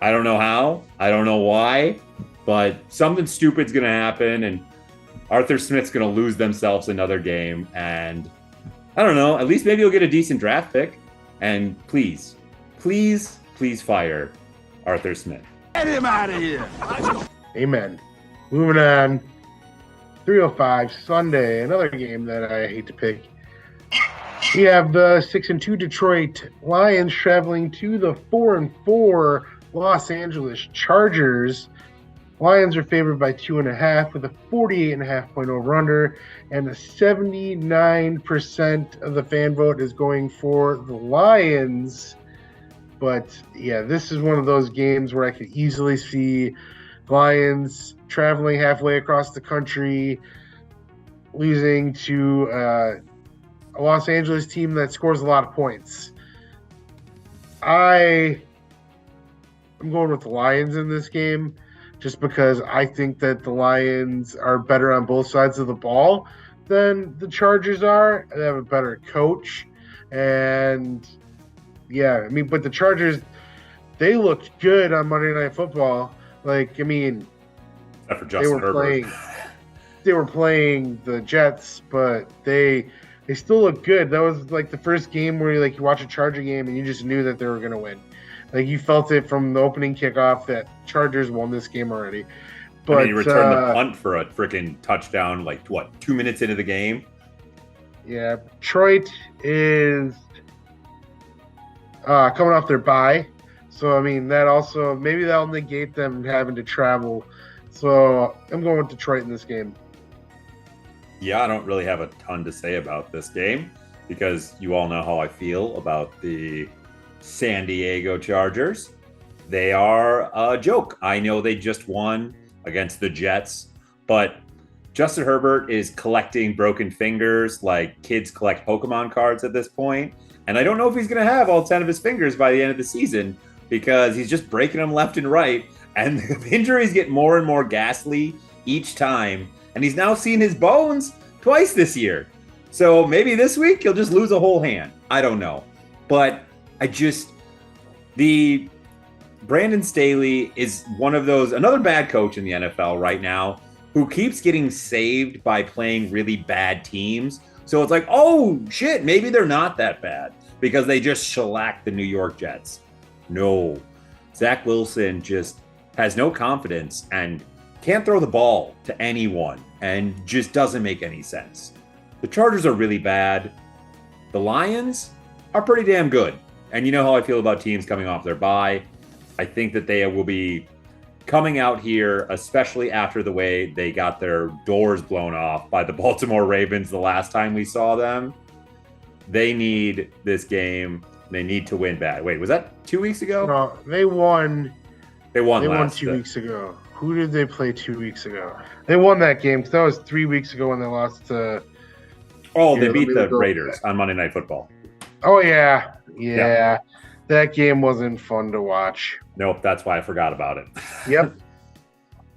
I don't know how. I don't know why. But something stupid's going to happen, and Arthur Smith's going to lose themselves another game. And I don't know. At least maybe he'll get a decent draft pick. And please, please, please fire Arthur Smith. Get him out of here. Amen. Moving on. 3:05 Sunday, another game that I hate to pick. We have the 6-2 Detroit Lions traveling to the 4-4 Los Angeles Chargers. Lions are favored by 2.5 with a 48.5 point over-under, and 79% of the fan vote is going for the Lions. But yeah, this is one of those games where I could easily see Lions traveling halfway across the country, losing to a Los Angeles team that scores a lot of points. I'm going with the Lions in this game, just because I think that the Lions are better on both sides of the ball than the Chargers are. They have a better coach. And yeah, but the Chargers, they looked good on Monday Night Football. Except for Justin Herbert. They were playing the Jets, but they still look good. That was the first game where you watch a Charger game and you just knew that they were going to win. You felt it from the opening kickoff that Chargers won this game already. But you returned the punt for a freaking touchdown, 2 minutes into the game? Yeah, Detroit is coming off their bye. So, that also, maybe that'll negate them having to travel. So, I'm going with Detroit in this game. Yeah, I don't really have a ton to say about this game because you all know how I feel about the San Diego Chargers. They are a joke. I know they just won against the Jets, but Justin Herbert is collecting broken fingers like kids collect Pokemon cards at this point. And I don't know if he's going to have all 10 of his fingers by the end of the season because he's just breaking them left and right. And the injuries get more and more ghastly each time. And he's now seen his bones twice this year. So maybe this week he'll just lose a whole hand. I don't know. But The Brandon Staley is another bad coach in the NFL right now who keeps getting saved by playing really bad teams. So it's like, oh shit, maybe they're not that bad because they just shellacked the New York Jets. No, Zach Wilson just has no confidence and can't throw the ball to anyone and just doesn't make any sense. The Chargers are really bad. The Lions are pretty damn good. And you know how I feel about teams coming off their bye. I think that they will be coming out here, especially after the way they got their doors blown off by the Baltimore Ravens the last time we saw them. They need this game. They need to win bad. Wait, was that 2 weeks ago? No, they won. They won 2 weeks ago. Who did they play 2 weeks ago? They won that game because that was 3 weeks ago when they lost to. Oh, they beat the Raiders on Monday Night Football. Oh, yeah. That game wasn't fun to watch. Nope, that's why I forgot about it. Yep.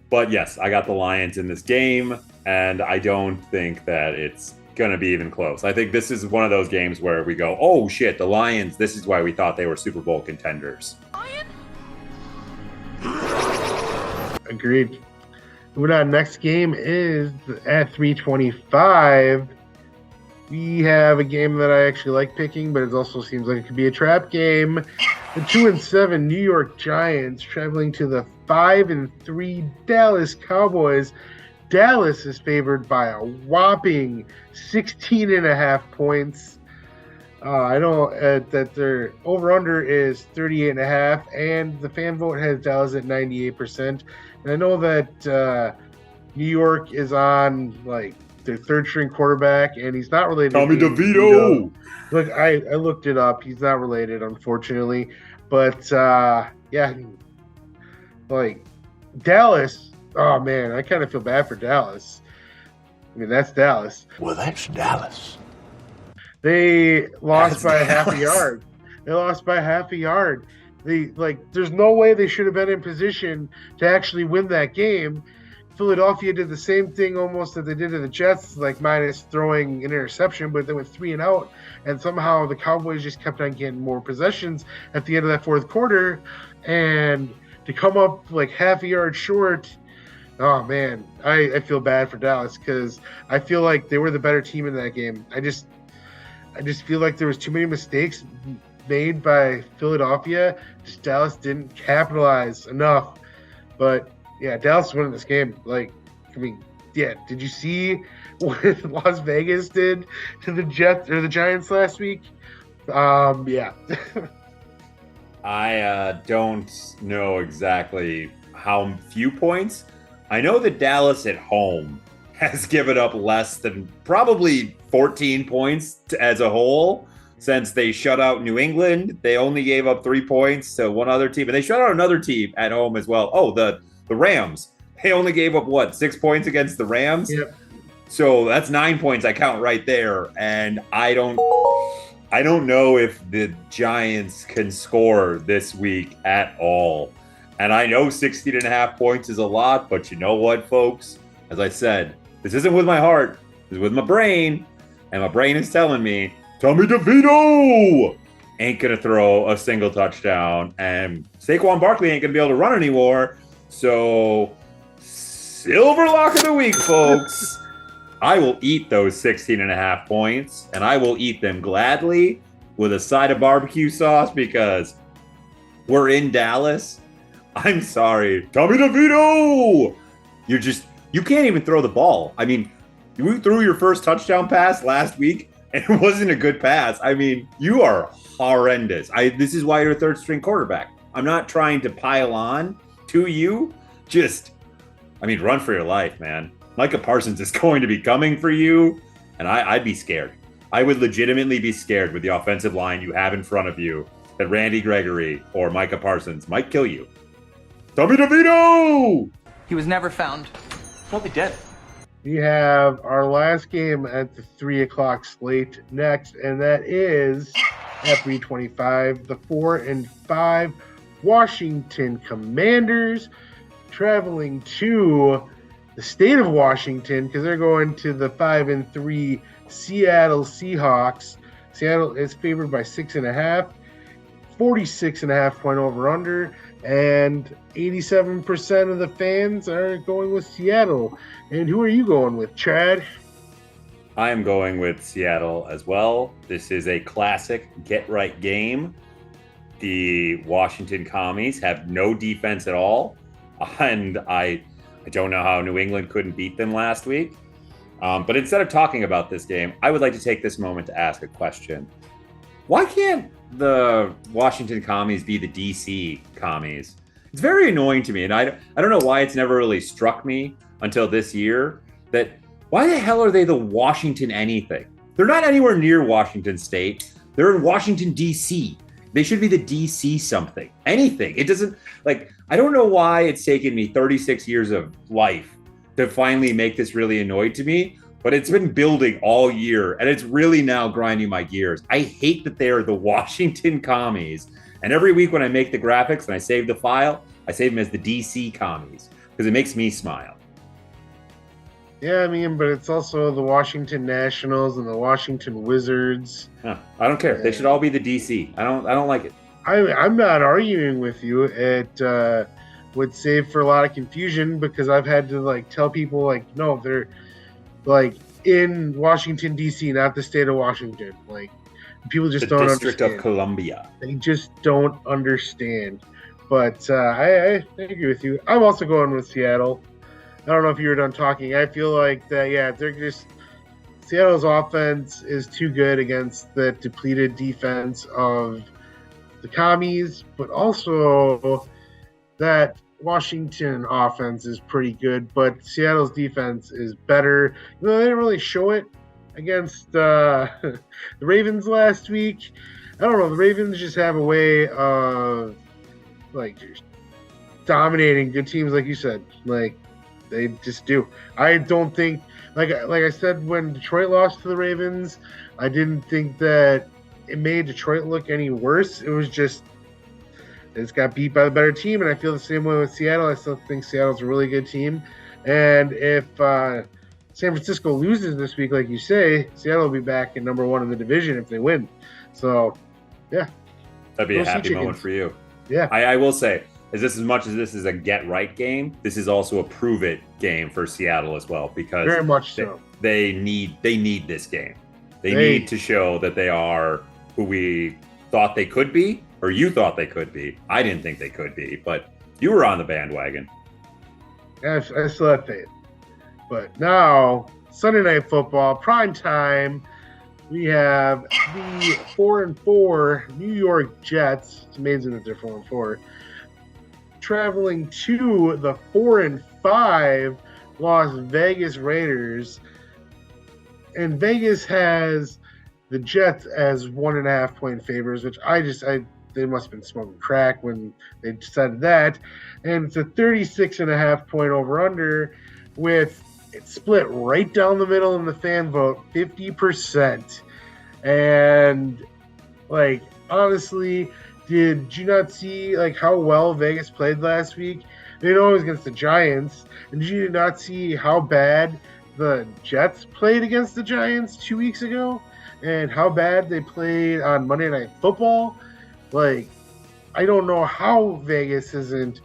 But yes, I got the Lions in this game, and I don't think that it's going to be even close. I think this is one of those games where we go, oh shit, the Lions, this is why we thought they were Super Bowl contenders. Agreed. Moving on, next game is at 3:25. We have a game that I actually like picking, but it also seems like it could be a trap game. The 2-7 New York Giants traveling to the 5-3 Dallas Cowboys. Dallas is favored by a whopping 16.5 points. I know that their over-under is 38.5, and the fan vote has Dallas at 98%. And I know that New York is on their third-string quarterback, and he's not related. Tommy DeVito. Look, I looked it up. He's not related, unfortunately. But Dallas. Oh man, I kind of feel bad for Dallas. I mean, that's Dallas. Well, that's Dallas. They lost by half a yard. They lost by half a yard. There's no way they should have been in position to actually win that game. Philadelphia did the same thing almost that they did to the Jets, minus throwing an interception, but they went 3-and-out, and somehow the Cowboys just kept on getting more possessions at the end of that fourth quarter, and to come up half a yard short. Oh man, I feel bad for Dallas because I feel like they were the better team in that game. I just feel like there was too many mistakes made by Philadelphia. Just Dallas didn't capitalize enough. But yeah, Dallas winning this game. Did you see what Las Vegas did to the Jets or the Giants last week? Yeah. I don't know exactly how few points. I know that Dallas at home has given up less than probably 14 points as a whole since they shut out New England. They only gave up 3 points to one other team, and they shut out another team at home as well. Oh, the Rams. They only gave up 6 points against the Rams? Yep. So that's 9 points I count right there, and I don't know if the Giants can score this week at all. And I know 16.5 points is a lot, but you know what, folks? As I said, this isn't with my heart. This is with my brain. And my brain is telling me, Tommy DeVito ain't going to throw a single touchdown. And Saquon Barkley ain't going to be able to run anymore. So, silver lock of the week, folks. I will eat those 16.5 points. And I will eat them gladly with a side of barbecue sauce because we're in Dallas. I'm sorry, Tommy DeVito. You can't even throw the ball. I mean, you threw your first touchdown pass last week, and it wasn't a good pass. I mean, you are horrendous. This is why you're a third-string quarterback. I'm not trying to pile on to you. Run for your life, man. Micah Parsons is going to be coming for you, and I'd be scared. I would legitimately be scared with the offensive line you have in front of you that Randy Gregory or Micah Parsons might kill you. Tommy DeVito! He was never found. Probably dead. We have our last game at the 3 o'clock slate next, and that is at 3:25. The 4-5 Washington Commanders traveling to the state of Washington because they're going to the 5-3 Seattle Seahawks. Seattle is favored by 6.5. 46.5 point over under, and 87% of the fans are going with Seattle. And who are you going with, Chad? I am going with Seattle as well. This is a classic get-right game. The Washington Commies have no defense at all, and I don't know how New England couldn't beat them last week. But instead of talking about this game, I would like to take this moment to ask a question. Why can't the Washington Commies be the DC Commies? It's very annoying to me, and I don't know why it's never really struck me until this year that why the hell are they the Washington anything? They're not anywhere near Washington State. They're in Washington, D.C. They should be the DC something, anything. It doesn't, like, I don't know why it's taken me 36 years of life to finally make this really annoyed to me, but it's been building all year and it's really now grinding my gears. I hate that they're the Washington Commies. And every week when I make the graphics and I save the file, I save them as the DC Commies because it makes me smile. Yeah, I mean, but it's also the Washington Nationals and the Washington Wizards. Huh, I don't care. They should all be the DC. I don't like it. I'm not arguing with you. It would save for a lot of confusion because I've had to like tell people like, no, they're like in Washington D.C., not the state of Washington. Like people just don't understand. The District of Columbia. They just don't understand. But I agree with you. I'm also going with Seattle. I don't know if you were done talking. I feel like that, yeah, they're just Seattle's offense is too good against the depleted defense of the Commies, but also that Washington offense is pretty good, but Seattle's defense is better. You know, they didn't really show it against the Ravens last week. I don't know. The Ravens just have a way of like dominating good teams, like you said. Like they just do. I don't think, like I said, when Detroit lost to the Ravens, I didn't think that it made Detroit look any worse. It was just they just got beat by the better team, and I feel the same way with Seattle. I still think Seattle's a really good team, and if San Francisco loses this week, like you say, Seattle will be back in number one in the division if they win. So, yeah, that'd be a happy moment for you. Yeah, I will say, as much as this is a get-right game, this is also a prove-it game for Seattle as well, because very much so. They need this game. They need to show that they are who we thought they could be, or you thought they could be. I didn't think they could be, but you were on the bandwagon. I still have faith. But now, Sunday Night Football, prime time, we have the 4-4 New York Jets. It's amazing that they're 4-4. Traveling to the 4-5 Las Vegas Raiders. And Vegas has the Jets as 1.5 point favors, which they must have been smoking crack when they decided that. And it's a 36.5 point over under with it split right down the middle in the fan vote, 50%. And like, honestly, did you not see like how well Vegas played last week? They know it was against the Giants. And did you not see how bad the Jets played against the Giants 2 weeks ago? And how bad they played on Monday Night Football? Like, I don't know how Vegas isn't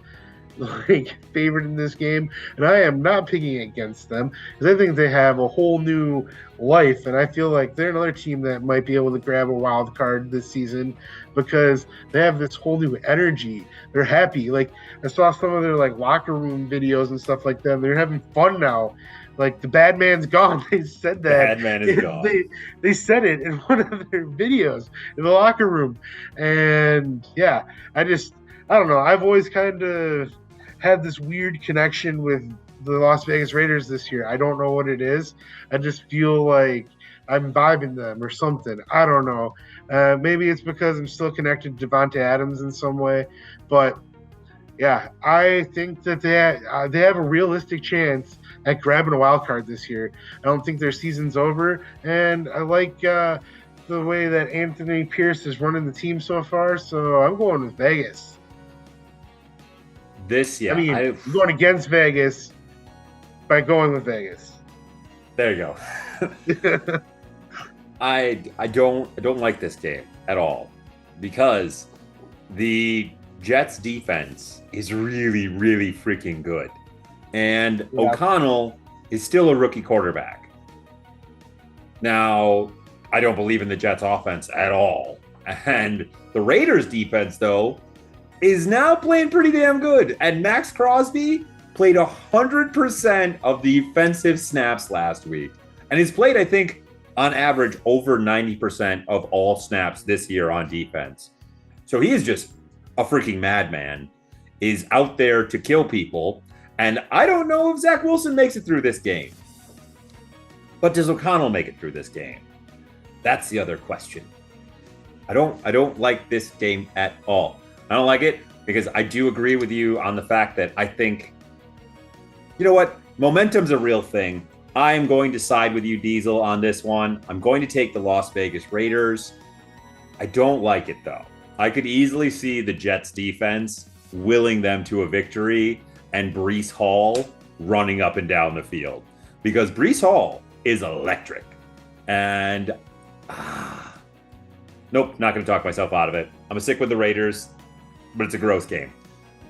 like favored in this game, and I am not picking against them because I think they have a whole new life, and I feel like they're another team that might be able to grab a wild card this season because they have this whole new energy. They're happy. Like I saw some of their like locker room videos and stuff like that. They're having fun now. Like the bad man's gone. They said that. Bad man is gone. They said it in one of their videos in the locker room, and yeah, I don't know. I've always kind of had this weird connection with the Las Vegas Raiders this year. I don't know what it is. I just feel like I'm vibing them or something. I don't know. Maybe it's because I'm still connected to Devontae Adams in some way, but yeah, I think that they have a realistic chance at grabbing a wild card this year. I don't think their season's over, and I like the way that Anthony Pierce is running the team so far, so I'm going with Vegas. I'm going against Vegas by going with Vegas. There you go. I don't like this game at all because the Jets defense is really, really freaking good. And Yeah. O'Connell is still a rookie quarterback. Now, I don't believe in the Jets offense at all. And the Raiders defense, though, is now playing pretty damn good. And Max Crosby played 100% of the defensive snaps last week. And he's played, I think, on average, over 90% of all snaps this year on defense. So he is just a freaking madman, is out there to kill people. And I don't know if Zach Wilson makes it through this game. But does O'Connell make it through this game? That's the other question. I don't like this game at all. I don't like it because I do agree with you on the fact that I think, you know what? Momentum's a real thing. I am going to side with you, Diesel, on this one. I'm going to take the Las Vegas Raiders. I don't like it, though. I could easily see the Jets defense willing them to a victory and Breece Hall running up and down the field because Breece Hall is electric. And nope, not going to talk myself out of it. I'm going to stick with the Raiders, but it's a gross game.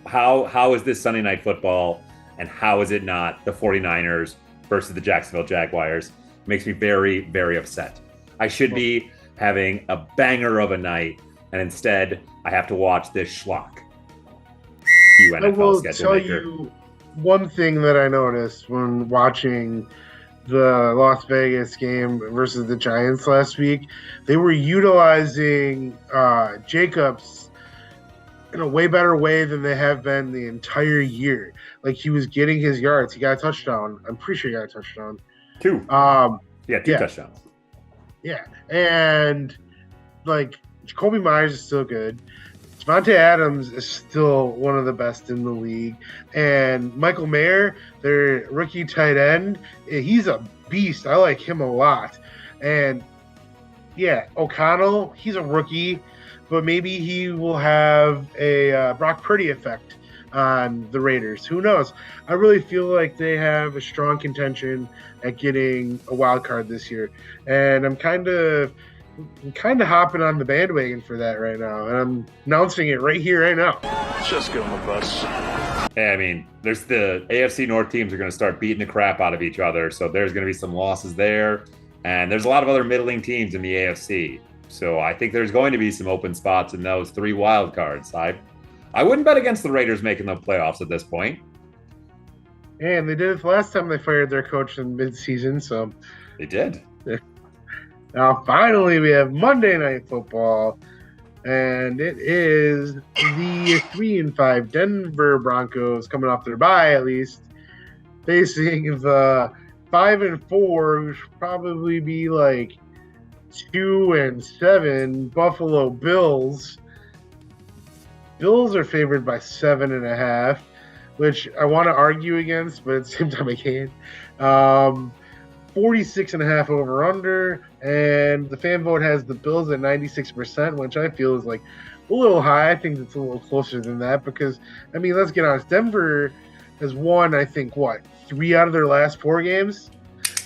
How is this Sunday Night Football, and how is it not the 49ers versus the Jacksonville Jaguars? It makes me very, very upset. I should be having a banger of a night, and instead I have to watch this schlock. You I NFL will schedule tell maker. you one thing that I noticed when watching the Las Vegas game versus the Giants last week. They were utilizing Jacobs in a way better way than they have been the entire year. Like, he was getting his yards. He got a touchdown. I'm pretty sure he got a touchdown. Two Yeah. touchdowns. Yeah. And, like, Jacoby Myers is still good. Devontae Adams is still one of the best in the league. And Michael Mayer, their rookie tight end, he's a beast. I like him a lot. And, yeah, O'Connell, he's a rookie, but maybe he will have a Brock Purdy effect on the Raiders. Who knows? I really feel like they have a strong contention at getting a wild card this year. And I'm kind of hopping on the bandwagon for that right now, and I'm announcing it right here, right now. Just get on the bus. Hey, I mean, there's the AFC North teams are going to start beating the crap out of each other, so there's going to be some losses there, and there's a lot of other middling teams in the AFC. So I think there's going to be some open spots in those three wild cards. I wouldn't bet against the Raiders making the playoffs at this point. And they did it the last time they fired their coach in midseason, so They did. now finally we have Monday Night Football, and it is the 3-5 Denver Broncos coming off their bye, at least, facing the 5-4, which should probably be like 2-7 Buffalo Bills. Bills are favored by 7.5, which I want to argue against, but at the same time I can't. 46.5 over under, and the fan vote has the Bills at 96%, which I feel is like a little high. I think it's a little closer than that because, I mean, let's get honest. Denver has won, I think, 3 out of their last 4 games,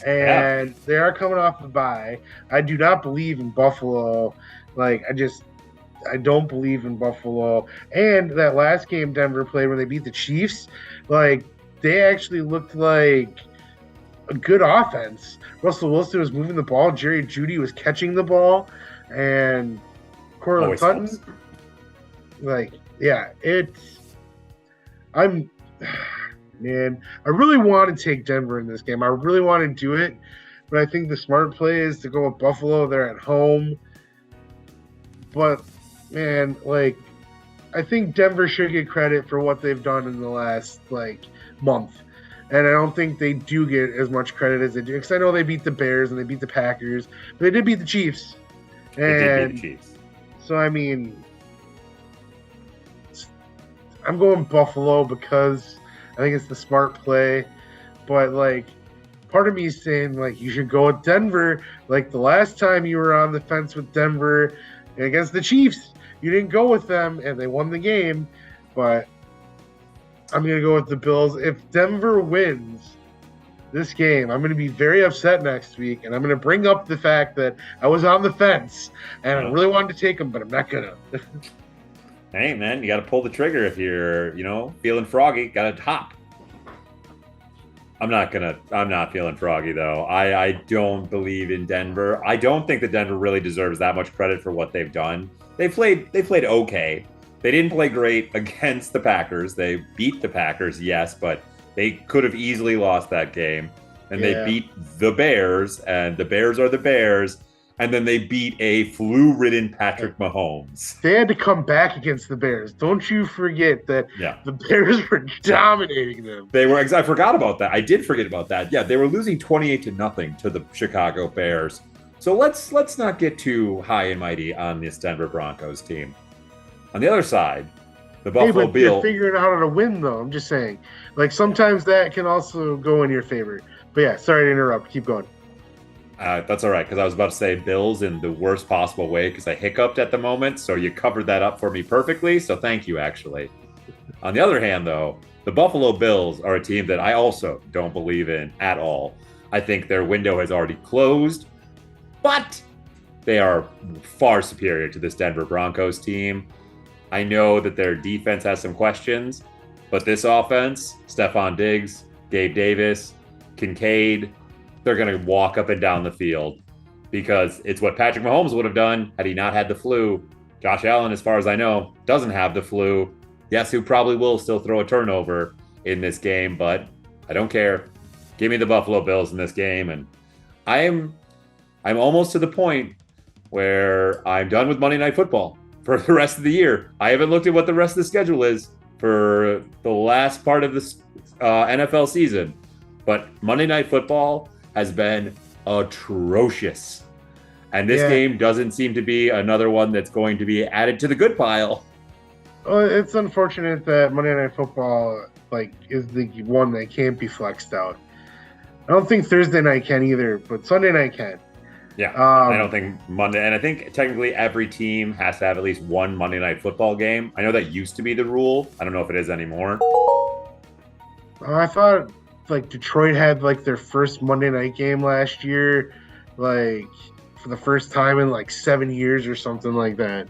and they are coming off the bye. I do not believe in Buffalo. I don't believe in Buffalo. And that last game Denver played when they beat the Chiefs, they actually looked like a good offense. Russell Wilson was moving the ball. Jerry Jeudy was catching the ball. And Cortland Sutton, I really want to take Denver in this game. I really want to do it. But I think the smart play is to go with Buffalo. They're at home. But, man, I think Denver should get credit for what they've done in the last, month. And I don't think they do get as much credit as they do. Because I know they beat the Bears and they beat the Packers. But they did beat the Chiefs. They did beat the Chiefs. So, I mean, I'm going Buffalo because I think it's the smart play. But, part of me is saying, you should go with Denver. The last time you were on the fence with Denver against the Chiefs, you didn't go with them, and they won the game. But I'm going to go with the Bills. If Denver wins this game, I'm going to be very upset next week, and I'm going to bring up the fact that I was on the fence, and I really wanted to take them, but I'm not going to. Hey, man, you got to pull the trigger if you're, feeling froggy. Got to hop. I'm not feeling froggy though. I don't believe in Denver. I don't think that Denver really deserves that much credit for what they've done. They played okay. They didn't play great against the Packers. They beat the Packers, yes, but they could have easily lost that game. And they beat the Bears, and the Bears are the Bears. And then they beat a flu-ridden Patrick Mahomes. They had to come back against the Bears. Don't you forget that the Bears were dominating them. They were. I forgot about that. I did forget about that. Yeah, they were losing 28-0 to the Chicago Bears. So let's not get too high and mighty on this Denver Broncos team. On the other side, the Buffalo but Bills. You're figuring out how to win, though. I'm just saying. Like, sometimes that can also go in your favor. But yeah, sorry to interrupt. Keep going. That's all right, because I was about to say Bills in the worst possible way because I hiccuped at the moment, so you covered that up for me perfectly, so thank you, actually. On the other hand, though, the Buffalo Bills are a team that I also don't believe in at all. I think their window has already closed, but they are far superior to this Denver Broncos team. I know that their defense has some questions, but this offense, Stephon Diggs, Gabe Davis, Kincaid, they're going to walk up and down the field because it's what Patrick Mahomes would have done had he not had the flu. Josh Allen, as far as I know, doesn't have the flu. Yes, who probably will still throw a turnover in this game, but I don't care. Give me the Buffalo Bills in this game. And I'm almost to the point where I'm done with Monday Night Football for the rest of the year. I haven't looked at what the rest of the schedule is for the last part of this NFL season, but Monday Night Football has been atrocious. And this game doesn't seem to be another one that's going to be added to the good pile. Well, it's unfortunate that Monday Night Football is the one that can't be flexed out. I don't think Thursday night can either, but Sunday night can. Yeah, I don't think Monday, and I think technically every team has to have at least one Monday Night Football game. I know that used to be the rule. I don't know if it is anymore. I thought Detroit had their first Monday night game last year, for the first time in 7 years or something like that.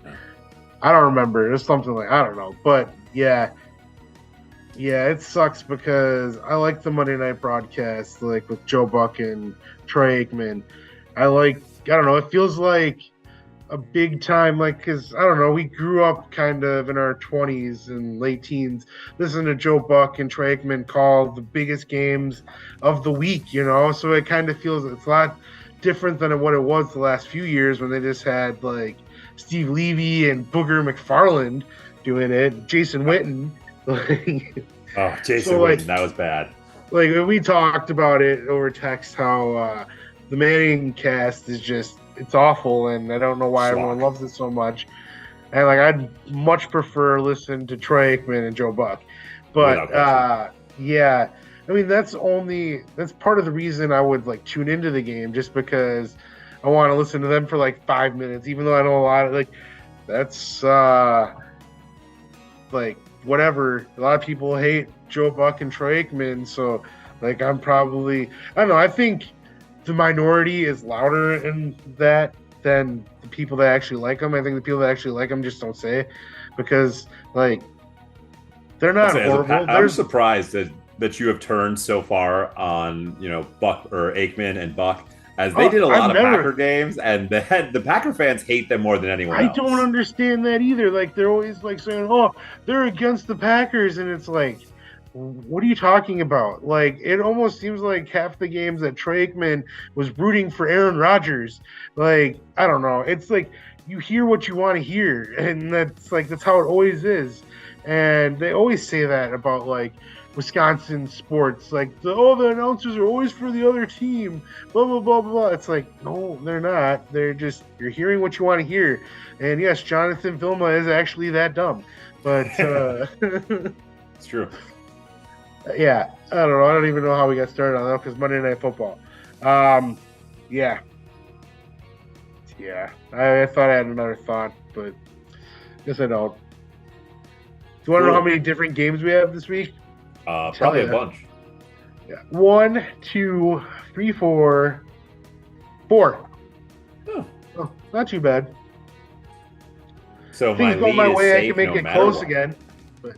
I don't remember. It was something I don't know. But yeah, it sucks because I like the Monday night broadcast, with Joe Buck and Troy Aikman. I don't know, it feels like a big time, because I don't know, we grew up kind of in our 20s and late teens listening to Joe Buck and Troy Aikman call the biggest games of the week, so it kind of feels it's a lot different than what it was the last few years when they just had Steve Levy and Booger McFarland doing it, Jason Witten. Jason Witten, that was bad. We talked about it over text how the Manning cast is just, it's awful, and I don't know why everyone loves it so much. And I'd much prefer listening to Troy Aikman and Joe Buck. But yeah, I mean that's part of the reason I would tune into the game, just because I want to listen to them for 5 minutes, even though I know a lot of that's whatever. A lot of people hate Joe Buck and Troy Aikman, so I'm probably, I don't know, I think the minority is louder in that than the people that actually like them. I think the people that actually like them just don't say it because they're not horrible. I'm surprised that you have turned so far on Buck or Aikman and Buck, as they did a lot of Packer games, and the Packer fans hate them more than anyone else. I don't understand that either. They're always saying, "Oh, they're against the Packers," and it's what are you talking about? It almost seems like half the games that Troy Aikman was rooting for Aaron Rodgers. I don't know. It's you hear what you want to hear, and that's how it always is. And they always say that about Wisconsin sports. The announcers are always for the other team. Blah blah blah blah. It's no, they're not. They're just, you're hearing what you want to hear. And yes, Jonathan Vilma is actually that dumb, but it's true. Yeah, I don't know. I don't even know how we got started on that because Monday Night Football. Yeah. I thought I had another thought, but I guess I don't. Do you want to know how many different games we have this week? Probably a bunch. Yeah. 1, 2, 3, 4. 4. Oh, not too bad. So my things go lead my is way, I safe can make no it matter close what. again. But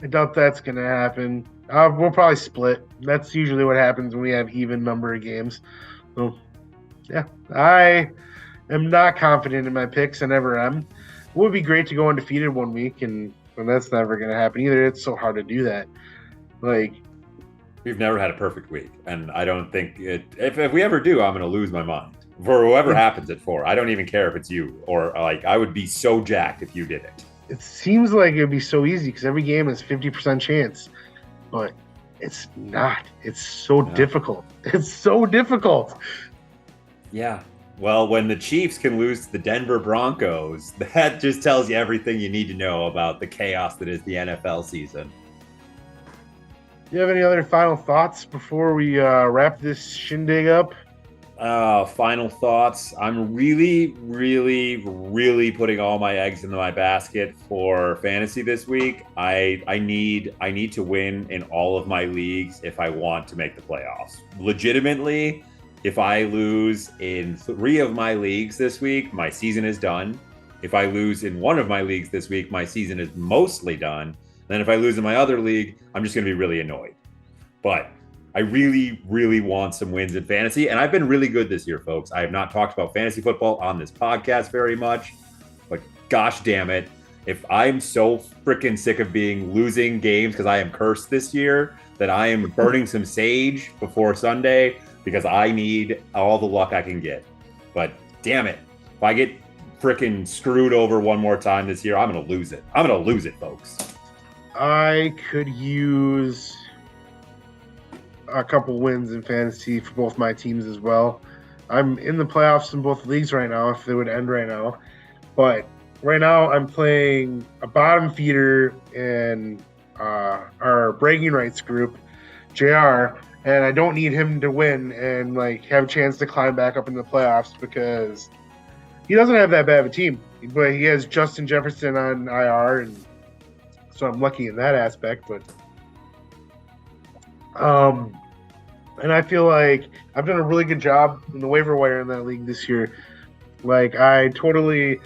I doubt that's gonna happen. We'll probably split. That's usually what happens when we have even number of games. So yeah, I am not confident in my picks. I never am. It would be great to go undefeated one week, and that's never gonna happen either. It's so hard to do that. Like, We've never had a perfect week, and I don't think it. If we ever do, I'm going to lose my mind for whoever happens it for. I don't even care if it's you or like I would be so jacked if you did it. it seems like it'd be so easy because every game is 50% chance, but it's not. It's so difficult. It's so difficult. Yeah. Well, when the Chiefs can lose to the Denver Broncos, that just tells you everything you need to know about the chaos that is the NFL season. Do you have any other final thoughts before we wrap this shindig up? Final thoughts. I'm really, really, really putting all my eggs into my basket for fantasy this week. I need to win in all of my leagues if I want to make the playoffs. Legitimately, if I lose in 3 of my leagues this week, my season is done. If I lose in 1 of my leagues this week, my season is mostly done. Then if I lose in my other league, I'm just going to be really annoyed. But I really, really want some wins in fantasy. And I've been really good this year, folks. I have not talked about fantasy football on this podcast very much. But gosh damn it. If I'm so freaking sick of losing games because I am cursed this year, that I am burning some sage before Sunday because I need all the luck I can get. But damn it. If I get freaking screwed over one more time this year, I'm going to lose it. I'm going to lose it, folks. I could use a couple wins in fantasy for both my teams as well. I'm in the playoffs in both leagues right now, if they would end right now. But right now I'm playing a bottom feeder in our bragging rights group, JR, and I don't need him to win and like have a chance to climb back up into the playoffs because he doesn't have that bad of a team. But he has Justin Jefferson on IR, and so I'm lucky in that aspect, but and I feel like I've done a really good job in the waiver wire in that league this year. Like I totally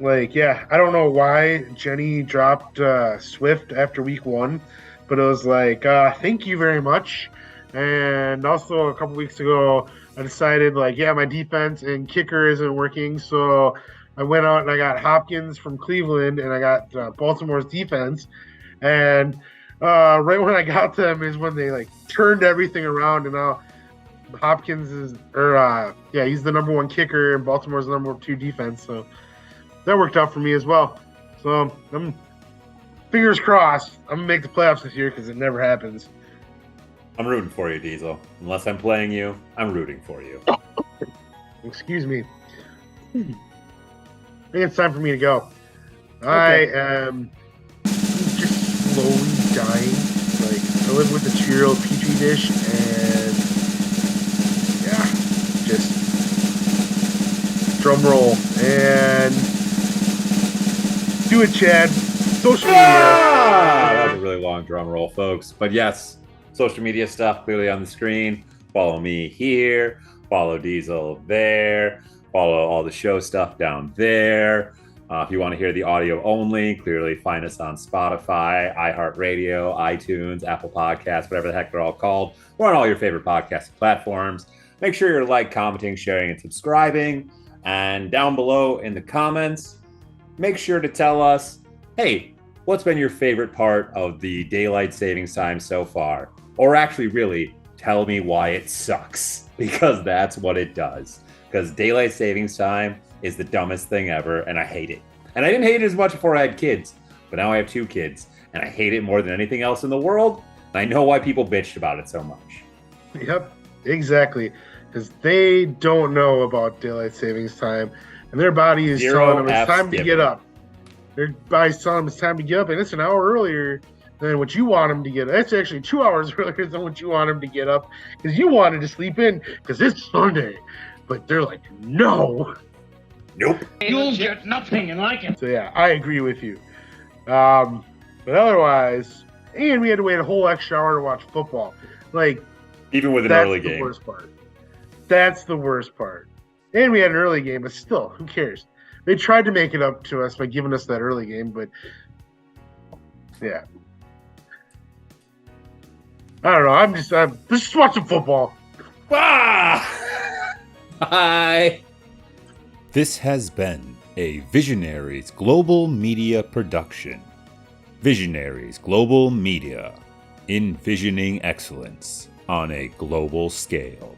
I don't know why Jenny dropped Swift after week 1, but it was like thank you very much. And also a couple weeks ago I decided my defense and kicker isn't working, so I went out and I got Hopkins from Cleveland and I got Baltimore's defense. And right when I got them is when they turned everything around, and now Hopkins is he's the number 1 kicker and Baltimore's the number 2 defense. So that worked out for me as well. So I'm fingers crossed I'm gonna make the playoffs this year because it never happens. I'm rooting for you, Diesel. Unless I'm playing you, I'm rooting for you. Excuse me. I think it's time for me to go. Okay. I am just slowly dying. I live with a 2-year-old petri dish, and just drum roll and do it, Chad. Social media. That was a really long drum roll, folks. But yes, social media stuff clearly on the screen. Follow me here. Follow Diesel there. Follow all the show stuff down there. If you want to hear the audio only, clearly find us on Spotify, iHeartRadio, iTunes, Apple Podcasts, whatever the heck they're all called. We're on all your favorite podcasting platforms. Make sure you're commenting, sharing, and subscribing. And down below in the comments, make sure to tell us, hey, what's been your favorite part of the daylight savings time so far? Or actually, really, tell me why it sucks, because that's what it does. Because daylight savings time is the dumbest thing ever, and I hate it. And I didn't hate it as much before I had kids, but now I have 2 kids, and I hate it more than anything else in the world, and I know why people bitched about it so much. Yep, exactly. Because they don't know about daylight savings time, and their body is telling them it's time to get up. Their body's telling them it's time to get up, and it's an hour earlier than what you want them to get up. It's actually 2 hours earlier than what you want them to get up, because you wanted to sleep in because it's Sunday. But they're like, no. Nope. You'll get nothing like it. So yeah, I agree with you. But otherwise, and we had to wait a whole extra hour to watch football. Even with an that's early the game. worst part. That's the worst part. And we had an early game, but still, who cares? They tried to make it up to us by giving us that early game, but yeah. I don't know. I'm just watching football. Ah! Bye. This has been a Visionaries Global Media production. Visionaries Global Media, envisioning excellence on a global scale.